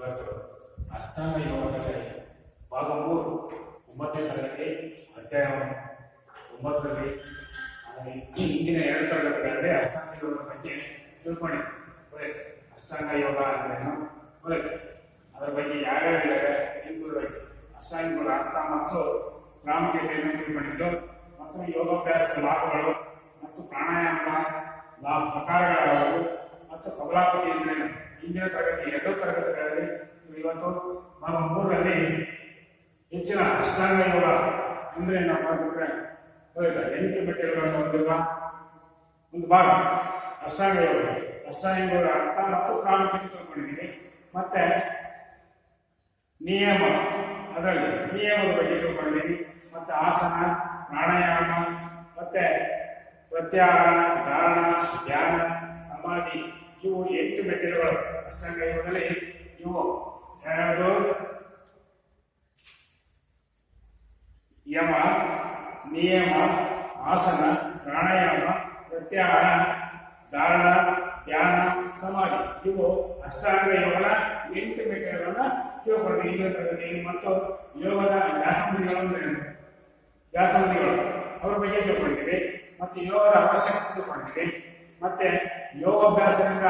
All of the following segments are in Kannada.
ಇವತ್ತು ಅಷ್ಟಾಂಗ ಯೋಗದಲ್ಲಿ ಭಾಗ 3 9ನೇ ತರಗತಿ ಅಧ್ಯಾಯ 9ರಲ್ಲಿ ಹಿಂದಿನ 2 ತರಗತಿಗಳಲ್ಲಿ ಅಷ್ಟಾಂಗ ಯೋಗದ ಬಗ್ಗೆ ತಿಳ್ಕೊಂಡಿದ್ದೆ. ಅಷ್ಟಾಂಗ ಯೋಗ ಅಂದ್ರೇನು, ಅದರ ಬಗ್ಗೆ ಯಾರ್ಯಾರು ಹೇಳಿದ್ದಾರೆ ಬಗ್ಗೆ ಅಷ್ಟಾಂಗಗಳ ಅರ್ಥ ಮತ್ತು ಪ್ರಾಮುಖ್ಯತೆಯನ್ನು ತಿಳ್ಕೊಂಡಿದ್ದು ಮತ್ತು ಯೋಗಾಭ್ಯಾಸದ ಲಾಭಗಳು ಮತ್ತು ಪ್ರಾಣಾಯಾಮದ ಪ್ರಕಾರಗಳು ಮತ್ತು ಕಮಲಾಪತಿ ಅಂದ್ರೇನು ಹಿಂದಿನ ತರಗತಿ 2 ತರಗತಿಗಳಲ್ಲಿ ಇವತ್ತು ಭಾಗ 3ರಲ್ಲಿ ಹೆಚ್ಚಿನ ಅಷ್ಟಾಂಗ ಯೋಗ ಅಂದ್ರೆ ಏನಪ್ಪ ಅಂತಂದ್ರೆ 8 ಮೆಟ್ಟಿಲುಗಳನ್ನು ಹೊಂದಿರುವ ಒಂದು ಭಾಗ ಅಷ್ಟಾಂಗ ಯೋಗ. ಅಷ್ಟಾಂಗ ಯೋಗದ ಅರ್ಥ ಮತ್ತು ಪ್ರಾಮುಖ್ಯತೆ ತಿಳ್ಕೊಂಡಿದ್ದೀವಿ. ಮತ್ತೆ ನಿಯಮ, ಅದರಲ್ಲಿ ನಿಯಮದ ಬಗ್ಗೆ ತಿಳ್ಕೊಂಡಿದ್ದೀವಿ. ಮತ್ತೆ ಆಸನ, ಪ್ರಾಣಾಯಾಮ, ಮತ್ತೆ ಪ್ರತ್ಯಾಹಾರ, ಧಾರಣ, ಧ್ಯಾನ, ಸಮಾಧಿ, ಇವು 8 ಮೆಟ್ಟಿಲುಗಳು ಅಷ್ಟಾಂಗ ಯೋಗದಲ್ಲಿ. ಇವು ಯಾವುದು? ಯಮ, ನಿಯಮ, ಆಸನ, ಪ್ರಾಣಾಯಾಮ, ಪ್ರತ್ಯಾಹಾರ, ಧಾರಣ, ಧ್ಯಾನ, ಸಮಾಧಿ, ಇವು ಅಷ್ಟಾಂಗ ಯೋಗದ 8 ಮೆಟ್ಟಿಲುಗಳನ್ನ ತಿಳ್ಕೊಂಡಿದ್ದೀವಿ ಹಿಂದಿನ ತರಗತಿಯಲ್ಲಿ. ಮತ್ತು ಯೋಗದ ವ್ಯಾಸಂದಿಗಳು ಅವರ ಬಗ್ಗೆ ತಿಳ್ಕೊಂಡಿದ್ದೀವಿ. ಮತ್ತು ಯೋಗದ ಅವಶ್ಯಕತೆ ತಿಳ್ಕೊಂಡಿದ್ದೀವಿ. ಮತ್ತೆ ಯೋಗಾಭ್ಯಾಸದಿಂದ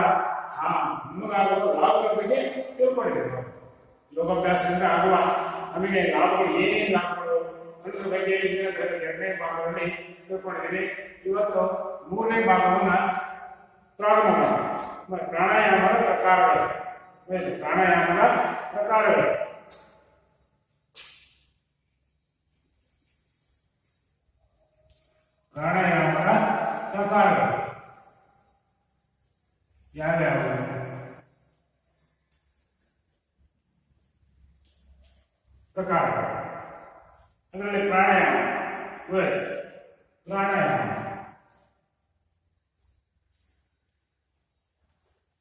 ನಮಗಾಗುವ ಲಾಭಗಳ ಬಗ್ಗೆ ತಿಳ್ಕೊಂಡಿದ್ದೀವಿ. ಯೋಗಾಭ್ಯಾಸದಿಂದ ಆಗುವ ನಮಗೆ ಲಾಭಗಳು ಏನೇನು ಲಾಭಗಳು ಅನ್ನೋದ್ರ ಬಗ್ಗೆ ಹಿಂದಿನ ತರಗತಿ 2ನೇ ಭಾಗದಲ್ಲಿ ತಿಳ್ಕೊಂಡಿದ್ದೀವಿ. ಇವತ್ತು 3ನೇ ಭಾಗವನ್ನ ಪ್ರಾರಂಭ ಮಾಡೋಣ. ಪ್ರಾಣಾಯಾಮದ ಪ್ರಕಾರಗಳು. ಪ್ರಾಣಾಯಾಮದ ಪ್ರಕಾರಗಳು ಪ್ರಾಣಾಯಾಮದ ಪ್ರಕಾರಗಳು ಯಾವ್ಯಾವ? ಪ್ರಕಾರಗಳು ಅದರಲ್ಲಿ ಪ್ರಾಣಾಯಾಮ ಪ್ರಾಣಾಯಾಮ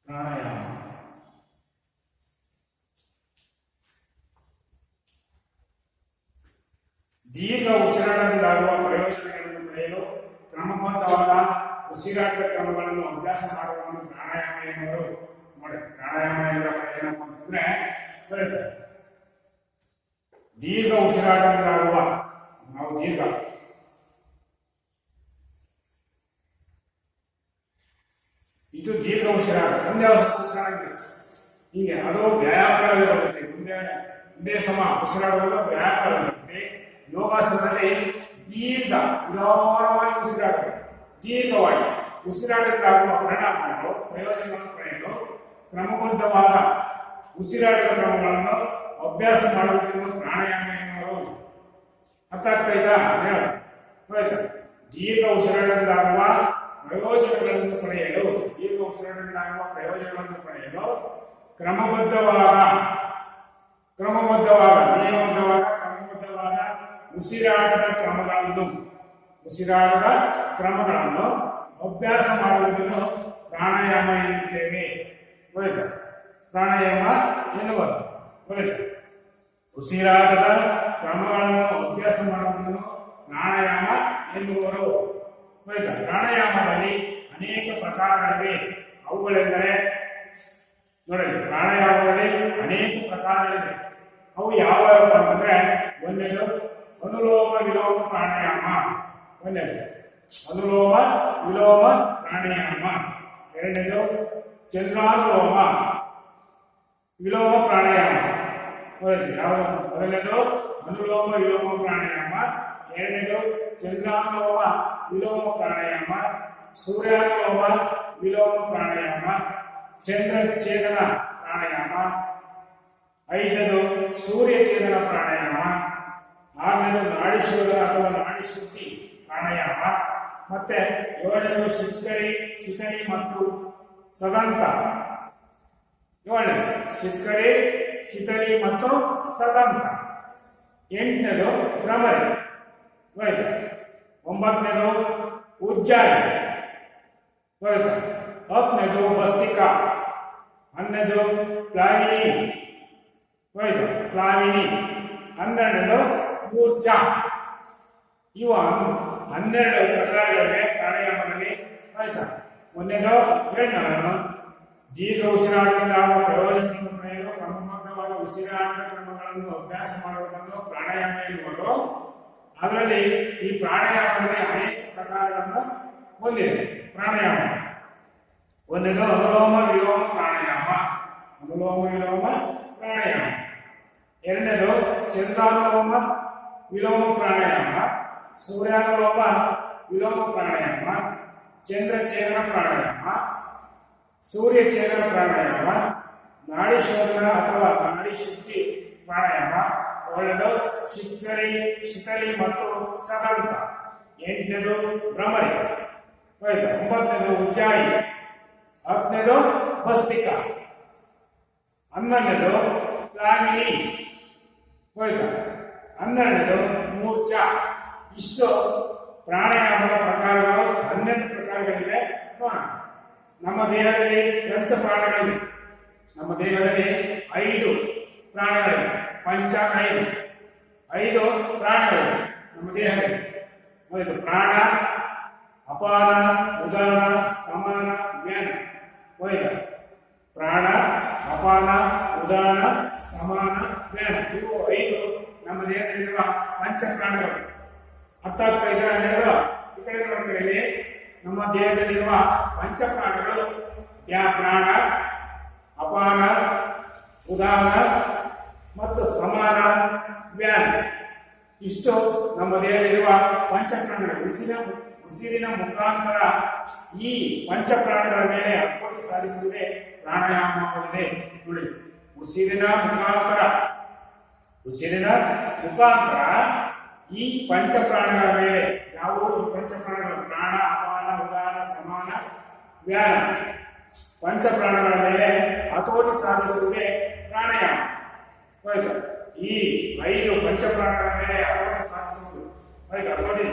ಪ್ರಾಣಾಯಾಮ ದೀರ್ಘ ಉಸಿರಾಟದಿಂದಾಗುವ ಪ್ರಯೋಜನಗಳನ್ನು ಪಡೆಯಲು ಕ್ರಮಬದ್ಧವಾದ ಉಸಿರಾಟದ ಕ್ರಮಗಳನ್ನು ಅಭ್ಯಾಸ ಮಾಡುವುದನ್ನು ಪ್ರಾಣಾಯಾಮ ಎನ್ನುವರು. ನೋಡಿ, ಪ್ರಾಣಾಯಾಮ ಏನಪ್ಪ ಅಂತಂದ್ರೆ ದೀರ್ಘ ಉಸಿರಾಟದಿಂದಾಗುವ, ನಾವು ದೀರ್ಘ ಇದು ದೀರ್ಘ ಉಸಿರಾಟ, ಒಂದೇ ಉಸಿರಾಟ ಹೀಗೆ ಅದು ವ್ಯಾಯಾಮಗಳಲ್ಲಿ ಬರುತ್ತೆ. ಒಂದೇ ಸಮ ಉಸಿರಾಡುವುದು ವ್ಯಾಯಾಮಗಳಲ್ಲಿ. ಯೋಗಾಸನದಲ್ಲಿ ದೀರ್ಘ ನಿಧಾನವಾಗಿ ಉಸಿರಾಟ, ದೀರ್ಘವಾಗಿ ಉಸಿರಾಟದಿಂದಾಗುವ ಪರಿಣಾಮಗಳು ಪ್ರಯೋಜನಗಳನ್ನು ಪಡೆಯಲು ಕ್ರಮಬದ್ಧವಾದ ಉಸಿರಾಟದ ಕ್ರಮಗಳನ್ನು ಅಭ್ಯಾಸ ಮಾಡುವುದನ್ನು ಪ್ರಾಣಾಯಾಮ ಎನ್ನುವರು. ಅರ್ಥ ಆಗ್ತಾ ಇದ್ದ? ಆಯ್ತಾ? ದೀರ್ಘ ಉಸಿರಾಟದಿಂದಾಗುವ ಪ್ರಯೋಜನಗಳನ್ನು ಪಡೆಯಲು ಕ್ರಮಬದ್ಧವಾದ ನಿಯಮಬದ್ಧವಾದ ಕ್ರಮಬದ್ಧವಾದ ಉಸಿರಾಟದ ಕ್ರಮಗಳನ್ನು ಅಭ್ಯಾಸ ಮಾಡುವುದನ್ನು ಪ್ರಾಣಾಯಾಮ ಎನ್ನುತ್ತೇವೆ. ಪ್ರಾಣಾಯಾಮ ಎನ್ನುವುದು ಉಸಿರಾಟದ ಕ್ರಮಗಳನ್ನು ಅಭ್ಯಾಸ ಮಾಡುವುದನ್ನು ಪ್ರಾಣಾಯಾಮ ಎನ್ನುವರು. ಪ್ರಾಣಾಯಾಮದಲ್ಲಿ ಅನೇಕ ಪ್ರಕಾರಗಳಿವೆ. ಅವುಗಳೆಂದರೆ ನೋಡಿ, ಪ್ರಾಣಾಯಾಮದಲ್ಲಿ ಅನೇಕ ಪ್ರಕಾರಗಳಿವೆ. ಅವು ಯಾವ್ಯಾವ ಅಂತಂದ್ರೆ, ಒಂದನೇದು ಅನುಲೋಮ ವಿಲೋಮ ಪ್ರಾಣಾಯಾಮ. ಅನುಲೋಮ ವಿಲೋಮ ಪ್ರಾಣಾಯಾಮ. ಎರಡನೇದು ಚಂದ್ರಾನುಲೋಮ ವಿಲೋಮ ಪ್ರಾಣಾಯಾಮ. ಮೊದಲನೇದು ಅನುಲೋಮ ವಿಲೋಮ ಪ್ರಾಣಾಯಾಮ, ಎರಡನೇದು ಚಂದ್ರಾನುಲೋಮ ವಿಲೋಮ ಪ್ರಾಣಾಯಾಮ, ಸೂರ್ಯಾನುಲೋಮ ವಿಲೋಮ ಪ್ರಾಣಾಯಾಮ, ಚಂದ್ರಛೇದನ ಪ್ರಾಣಾಯಾಮ, ಐದನೇದು ಸೂರ್ಯಛೇದನ ಪ್ರಾಣಾಯಾಮ, ಆರನೇದು ನಾಡಿಶೋಧನ ಅಥವಾ ನಾಡಿಶುದ್ಧಿ ಪ್ರಾಣಾಯಾಮ, ಮತ್ತೆ ಏಳನೇದು ಶಿತಳಿ ಮತ್ತು ಸದಂತ. ಏಳನೇದು ಶಿತಳಿ ಮತ್ತು ಸದಂತ. ಎಂಟನೇದು ಭ್ರಮರಿ. ಒಂಬತ್ತನೇದು ಉಜ್ಜಾಯಿ. ಹತ್ತನೇದು ಭಸ್ತಿಕಾ. ಹನ್ನನೇದು ಪ್ಲಾವಿನಿ. ಹನ್ನೆರಡನೇದು ಮೂರ್ಛಾ. ಇವ 12 ಪ್ರಕಾರಗಳಿವೆ ಪ್ರಾಣಾಯಾಮದಲ್ಲಿ. ಆಯ್ತಾ? ಒಂದನೇದು ಹೇಳಿದ ನಾನು, ದೀರ್ಘ ಉಸಿರಾಟದಿಂದ ಆಗುವ ಪ್ರಯೋಜನವನ್ನು ಪಡೆಯಲು ಕ್ರಮಬದ್ಧ ಸುಗಮವಾದ ಉಸಿರಾಟದ ಕ್ರಮಗಳನ್ನು ಅಭ್ಯಾಸ ಮಾಡುವುದನ್ನು ಪ್ರಾಣಾಯಾಮ ಎನ್ನುವರು. ಅದರಲ್ಲಿ ಈ ಪ್ರಾಣಾಯಾಮದಲ್ಲಿ ಅನೇಕ ಪ್ರಕಾರಗಳನ್ನು ಹೊಂದಿದೆ. ಪ್ರಾಣಾಯಾಮ ಒಂದನೇದು ಅನುಲೋಮ ವಿಲೋಮ ಪ್ರಾಣಾಯಾಮ, ಅನುಲೋಮ ವಿಲೋಮ ಪ್ರಾಣಾಯಾಮ. ಎರಡನೇದು ಚಂದ್ರಾನುಲೋಮ ವಿಲೋಮ ಪ್ರಾಣಾಯಾಮ, ಸೂರ್ಯಾನುಲೋಮ ವಿಲೋಮ ಪ್ರಾಣಾಯಾಮ, ಚಂದ್ರಚೇತನ ಪ್ರಾಣಾಯಾಮ, ಸೂರ್ಯ ಚೇತನ ಪ್ರಾಣಾಯಾಮ, ನಾಡಿ ಶೋಧನ ಅಥವಾ ನಾಡಿ ಶುದ್ಧಿ ಪ್ರಾಣಾಯಾಮ. ಒಳ್ಳೆಯದು ಶಿತಲಿ ಮತ್ತು ಸದಂತ. ಎಂಟನೇದು ಭ್ರಮರಿ. ಒಂಬತ್ತನೇದು ಉಜ್ಜಾಯಿ. ಹತ್ತನೇದು ಭಸ್ತಿಕ. 11ನೇದು ಪ್ಲಾವಿನಿ. ಹೋಯ್ತಾ? 12ನೇದು ಮೂರ್ಛಾ. ಇಷ್ಟು ಪ್ರಾಣಾಯಾಮದ ಪ್ರಕಾರಗಳು 12 ಪ್ರಕಾರಗಳಿವೆ. ನಮ್ಮ ದೇಹದಲ್ಲಿ ಪಂಚಪ್ರಾಣಗಳಿವೆ. ನಮ್ಮ ದೇಹದಲ್ಲಿ 5 ಪ್ರಾಣಗಳಿವೆ. ಪಂಚ 5 ಪ್ರಾಣಗಳಿವೆ ನಮ್ಮ ದೇಹದಲ್ಲಿ. ಹೋಯ್ತು? ಪ್ರಾಣ, ಅಪಾನ, ಉದಾನ, ಸಮಾನ, ವ್ಯಾನ. ಹೋಯ್ತ? ಪ್ರಾಣ, ಅಪಾನ, ಉದಾನ, ಸಮಾನ, ವ್ಯಾನ. ಇವು 5 ನಮ್ಮ ದೇಹದಲ್ಲಿರುವ ಪಂಚಪ್ರಾಣಗಳು. ಅರ್ಥ ಆಗ್ತಾ ಇದೆ ಅನ್ನೋದು ಈ ಕಡೆಯಲ್ಲಿ ನಮ್ಮ ದೇಹದಲ್ಲಿರುವ ಪಂಚಪ್ರಾಣಗಳು ಪ್ರಾಣ, ಅಪಾನ, ಉದಾನ ಮತ್ತು ಸಮಾನ, ವ್ಯಾನ. ಇಷ್ಟು ನಮ್ಮ ದೇಹದಲ್ಲಿರುವ ಪಂಚಪ್ರಾಣಗಳು. ಉಸಿರಿನ ಮುಖಾಂತರ ಈ ಪಂಚಪ್ರಾಣಗಳ ಮೇಲೆ ಹತೋಟಿ ಸಾಧಿಸುವುದೇ ಪ್ರಾಣಾಯಾಮವಾಗಿದೆ. ನೋಡಿ, ಉಸಿರಿನ ಮುಖಾಂತರ ಈ ಪಂಚಪ್ರಾಣಗಳ ಮೇಲೆ, ಯಾವುವು ಈ ಪಂಚಪ್ರಾಣಗಳು? ಪ್ರಾಣ, ಅಪಾನ, ಉದಾನ, ಸಮಾನ, ವ್ಯಾನ. ಪಂಚಪ್ರಾಣಗಳ ಮೇಲೆ ಹತೋಟಿ ಸಾಧಿಸುವುದೇ ಪ್ರಾಣಾಯಾಮ. ಹೋಯ್ತು? ಈ 5 ಪಂಚಪ್ರಾಣಗಳ ಮೇಲೆ ಹತೋಟಿ ಸಾಧಿಸುವುದು. ಹೋಯ್ತು? ಹತೋಟಿ.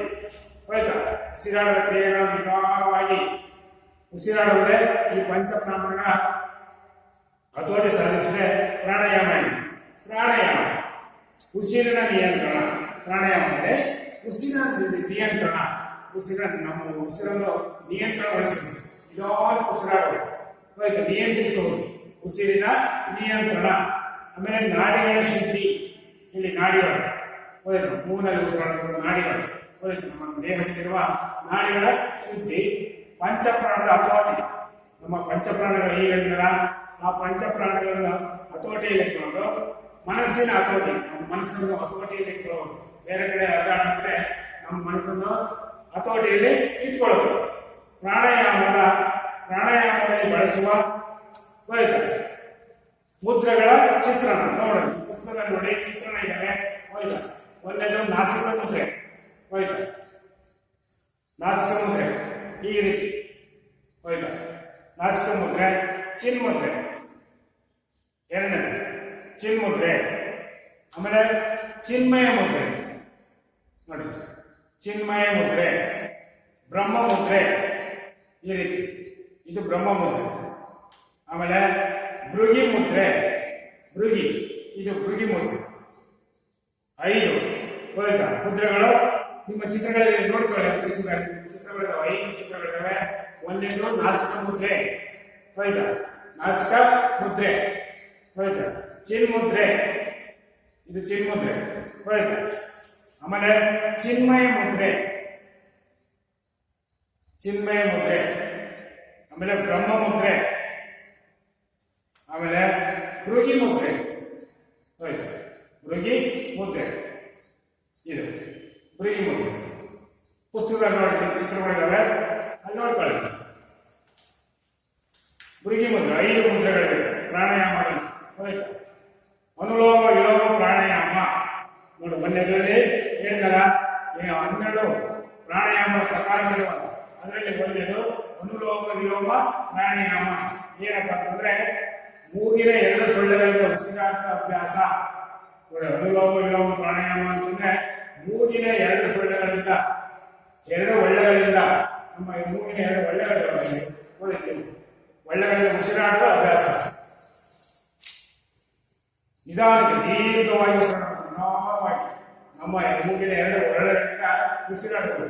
ಹೋಯ್ತಾ? ಉಸಿರಾಡುವ ಕ್ರಿಯೆಗಳು ನಿಧಾನವಾಗಿ ಉಸಿರಾಡುವುದೇ ಈ ಪಂಚಪ್ರಾಣಗಳ ಹತೋಟಿ ಸಾಧಿಸುವುದೇ ಪ್ರಾಣಾಯಾಮ. ಪ್ರಾಣಾಯಾಮ ಉಸಿರಿನ ನಿಯಂತ್ರಣ. ಪ್ರಾಣಾಯಾಮ ಅಂದರೆ ಉಸಿರಿನ ನಿಯಂತ್ರಣ. ನಮ್ಮ ಉಸಿರನ್ನು ನಿಯಂತ್ರಣಗೊಳಿಸುವುದು. ನಿಧಾನ ಉಸಿರಾಡುವುದು. ಹೋಯ್ತು? ನಿಯಂತ್ರಿಸುವುದು ಉಸಿರಿನ ನಿಯಂತ್ರಣ. ಆಮೇಲೆ ನಾಡಿಗಳ ಶುದ್ಧಿ. ಇಲ್ಲಿ ನಾಡಿಗಳು. ಹೋಯ್ತು? ಮೂಗಿನಲ್ಲಿ ಉಸಿರಾಡುವುದು ನಾಡಿಗಳು. ಹೋಯ್ತು? ನಮ್ಮ ದೇಹದಲ್ಲಿರುವ ನಾಡಿಗಳ ಶುದ್ಧಿ. ಪಂಚಪ್ರಾಣದ ಹತೋಟಿ. ನಮ್ಮ ಪಂಚಪ್ರಾಣಗಳು ಹೇಳಿದ್ರ ಆ ಪಂಚಪ್ರಾಣಗಳನ್ನು ಹತೋಟಿಯಲ್ಲಿ ಇಟ್ಕೊಂಡು ಮನಸ್ಸಿನ ಹತೋಟಿ. ನಮ್ಮ ಮನಸ್ಸನ್ನು ಹತೋಟಿಯಲ್ಲಿ ಇಟ್ಕೊಳ್ಳೋದು. ಬೇರೆ ಕಡೆ ಅಡ್ಡಾಡುತ್ತೆ ನಮ್ಮ ಮನಸ್ಸನ್ನು ಹತೋಟಿಯಲ್ಲಿ ಇಟ್ಕೊಳ್ಳೋದು. ಪ್ರಾಣಾಯಾಮದಲ್ಲಿ ಬಳಸುವ ಹೋಯ್ತು ಮುದ್ರೆಗಳ ಚಿತ್ರಣ ನೋಡಿ. ಪುಸ್ತಕದಲ್ಲಿ ನೋಡಿ ಚಿತ್ರಣ ಇದ್ದಾವೆ. ಹೋಯ್ತು? ಒಂದನೇದು ನಾಸಿಕ ಮುದ್ರೆ. ಹೋಯ್ತು? ನಾಸಿಕ ಮುದ್ರೆ ಈ ರೀತಿ. ಹೋಯ್ತು? ನಾಸಿಕ ಮುದ್ರೆ. ಚಿನ್ಮುದ್ರೆ ಎರಡನೇದು ಚಿನ್ಮುದ್ರೆ. ಆಮೇಲೆ ಚಿನ್ಮಯ ಮುದ್ರೆ ನೋಡಿ. ಚಿನ್ಮಯ ಮುದ್ರೆ, ಬ್ರಹ್ಮ ಮುದ್ರೆ ಈ ರೀತಿ. ಇದು ಬ್ರಹ್ಮ ಮುದ್ರೆ. ಆಮೇಲೆ ಭೃಗಿ ಮುದ್ರೆ. ಇದು ಭೃಗಿ ಮುದ್ರೆ. 5 ಹೋಯ್ತಾ ಮುದ್ರೆಗಳು. ನಿಮ್ಮ ಚಿತ್ರಗಳಲ್ಲಿ ನೋಡ್ಕೊಳ್ಳಿ. ಚಿತ್ರಗಳಿದ್ದಾವೆ. 5 ಚಿತ್ರಗಳಿದ್ದಾವೆ. ಒಂದನೇದು ನಾಸಿಕ ಮುದ್ರೆ. ಹೋಯ್ತಾ? ನಾಸಿಕ ಮುದ್ರೆ. ಹೋಯ್ತಾ? ಚಿನ್ಮುದ್ರೆ. ಇದು ಚಿನ್ಮುದ್ರೆ. ಹೋಯ್ತಾ? ಆಮೇಲೆ ಚಿನ್ಮಯ ಮುದ್ರೆ. ಆಮೇಲೆ ಬ್ರಹ್ಮ ಮುದ್ರೆ. ಆಮೇಲೆ ಭೃಗಿ ಮುದ್ರೆ. ಹೋಯ್ತು? ಭೃಗಿ ಮುದ್ರೆ. ಇದು ಭೃಗಿ ಮುದ್ರೆ. ಪುಸ್ತಕದಲ್ಲಿ ನೋಡಿ ಚಿತ್ರಗಳಿದ್ದಾವೆ. ಅಲ್ಲಿ ನೋಡ್ಕೊಳ್ಳಿ. ಭೃಗಿ ಮುದ್ರೆ 5 ಮುದ್ರೆಗಳಿವೆ ಪ್ರಾಣಾಯಾಮದಲ್ಲಿ. ಹೋಯ್ತು? ಅನುಲೋಮ ವಿಲೋಮ ಪ್ರಾಣಾಯಾಮ ನೋಡಿ. ಒಂದನೇದರಲ್ಲಿ ಹೇಳಿದಲ್ಲ 12 ಪ್ರಾಣಾಯಾಮ ಪ್ರಕಾರಗಳಿವೆ. ಅದರಲ್ಲಿ ಒಂದನೇದು ಅನುಲೋಮ ವಿಲೋಮ ಪ್ರಾಣಾಯಾಮ. ಏನಪ್ಪ ಅಂತಂದ್ರೆ ಮೂಗಿನ 2 ಸೊಳ್ಳೆಗಳಿಂದ ಉಸಿರಾಟ ಅಭ್ಯಾಸ. ಅನುಲೋಮ ವಿಲೋಮ ಪ್ರಾಣಾಯಾಮ ಅಂತಂದ್ರೆ ಮೂಗಿನ 2 ಸೊಳ್ಳೆಗಳಿಂದ 2 ಒಳ್ಳೆಗಳಿಂದ ನಮ್ಮ ಮೂಗಿನ 2 ಒಳ್ಳೆಗಳಿವೆ. ಒಳ್ಳೆಗಳಿಂದ ಉಸಿರಾಟದ ಅಭ್ಯಾಸ. ನಿಧಾನಕ್ಕೆ ದೀರ್ಘವಾಗಿ ಉಸಿರಾಡುವುದು. ನಿಧಾನವಾಗಿ ನಮ್ಮ ಮೂಗಿನ 2 ಒಳ್ಳೆಗಳಿಂದ ಉಸಿರಾಡುವುದು.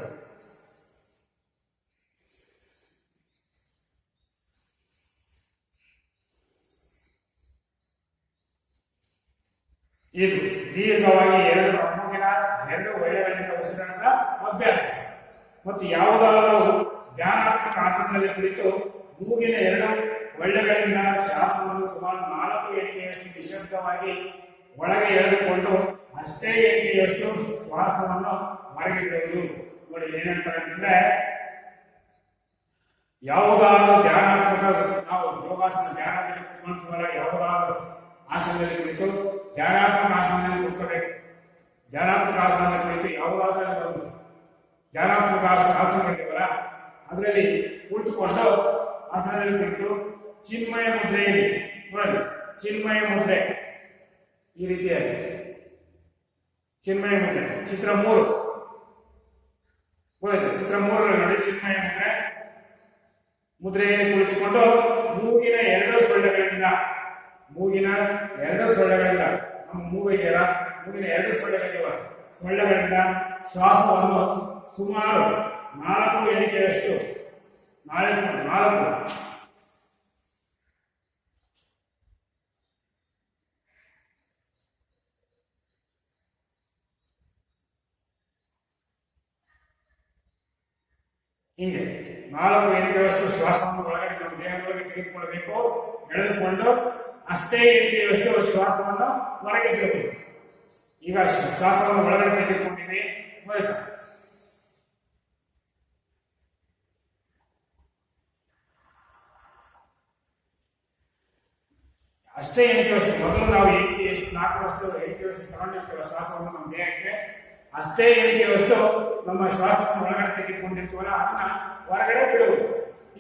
ಇದು ದೀರ್ಘವಾಗಿ ಎರಡು ಮೂಗಿನ ಎರಡು ಒಳ್ಳೆಗಳಿಂದ ಉಸಿರಾಟದ ಅಭ್ಯಾಸ. ಮತ್ತು ಯಾವುದಾದರೂ ಧ್ಯಾನಾತ್ಮಕ ಆಸನದಲ್ಲಿ ಕುಳಿತು ಮೂಗಿನ ಎರಡು ಒಳ್ಳೆಗಳಿಂದ ಶ್ವಾಸವನ್ನು ಸುಮಾರು 4 ಎಣಿಕೆಯಷ್ಟು ನಿಶಬ್ದವಾಗಿ ಒಳಗೆ ಎಳೆದುಕೊಂಡು ಅಷ್ಟೇ ಎಣಿಕೆಯಷ್ಟು ಶ್ವಾಸವನ್ನು ಹೊರಗೆ ಬಿಡುವುದು. ನೋಡಿ ಏನಂತಾರೆ ಅಂತಂದ್ರೆ, ಯಾವುದಾದ್ರೂ ಧ್ಯಾನಾತ್ಮಕ ನಾವು ಯೋಗಾಸನ ಧ್ಯಾನದಲ್ಲಿ ಕುತ್ಕೊಂತೀವಲ್ಲ, ಯಾವುದಾದ್ರೂ ಆಸನದಲ್ಲಿ ಕುಳಿತು ಧ್ಯಾನಾತ್ಮಕ ಆಸನದಲ್ಲಿ ಕುತ್ಕೋಬೇಕು. ಧ್ಯಾನಾತ್ಮಕ ಆಸನದಲ್ಲಿ ಕುಳಿತು ಯಾವುದಾದ್ರೂ ಒಂದು ಧ್ಯಾನಾತ್ಮಕ ಆಸನಗಳಿವಲ್ಲ ಅದರಲ್ಲಿ ಕುಳಿತುಕೊಂಡು ಆಸನದಲ್ಲಿ ಕುಳಿತು ಚಿನ್ಮಯ ಮುದ್ರೆಯಲ್ಲಿ ನೋಡಿ, ಚಿನ್ಮಯ ಮುದ್ರೆ ಈ ರೀತಿಯಾಗಿ ಚಿನ್ಮಯ ಮುದ್ರೆ ಚಿತ್ರ 3 ಚಿತ್ರ 3 ನೋಡಿ, ಚಿನ್ಮಯ ಮುದ್ರೆಯಲ್ಲಿ ಕುಳಿತುಕೊಂಡು ಮೂಗಿನ ಎರಡು ಸೊಳ್ಳೆಗಳಿಂದ ನಮ್ಮ ಮೂಗಿದೆಯಲ್ಲ, ಮೂಗಿನ ಎರಡು ಸೊಳ್ಳೆಗಳಿಂದ ಶ್ವಾಸವನ್ನು ಸುಮಾರು 4 ಎಣಿಕೆಯಷ್ಟು 4 ಹಿಂಗೆ 4 ಎಣಿಕೆಯಷ್ಟು ಶ್ವಾಸವನ್ನು ಒಳಗಡೆ ನಮ್ಮ ದೇಹದೊಳಗೆ ತೆಗೆದುಕೊಳ್ಳಬೇಕು. ಎಳೆದುಕೊಂಡು ಅಷ್ಟೇ ಎಣಿಕೆಯಷ್ಟು ಶ್ವಾಸವನ್ನು ಹೊರಗೆ ಬಿಡಬೇಕು. ಈಗ ಶ್ವಾಸವನ್ನು ಒಳಗಡೆ ತೆಗೆದುಕೊಂಡಿದೆ, ಹೋಯ್ತಾ? ಅಷ್ಟೇ ಎಣಿಕೆಯಷ್ಟು ಮೊದಲು ನಾವು ಎಣಿಕೆಯಷ್ಟು 4 ಎಣಿಕೆಯಷ್ಟು ತಗೊಂಡಿರ್ತೀವ ಶ್ವಾಸವನ್ನು ನಮ್ಮ ದೇಹಕ್ಕೆ, ಅಷ್ಟೇ ಎಣಿಕೆಯಷ್ಟು ನಮ್ಮ ಶ್ವಾಸವನ್ನು ಒಳಗಡೆ ತೆಗೆದುಕೊಂಡಿರ್ತೀವಲ್ಲ ಅದನ್ನ ಹೊರಗಡೆ ಬಿಡುವುದು.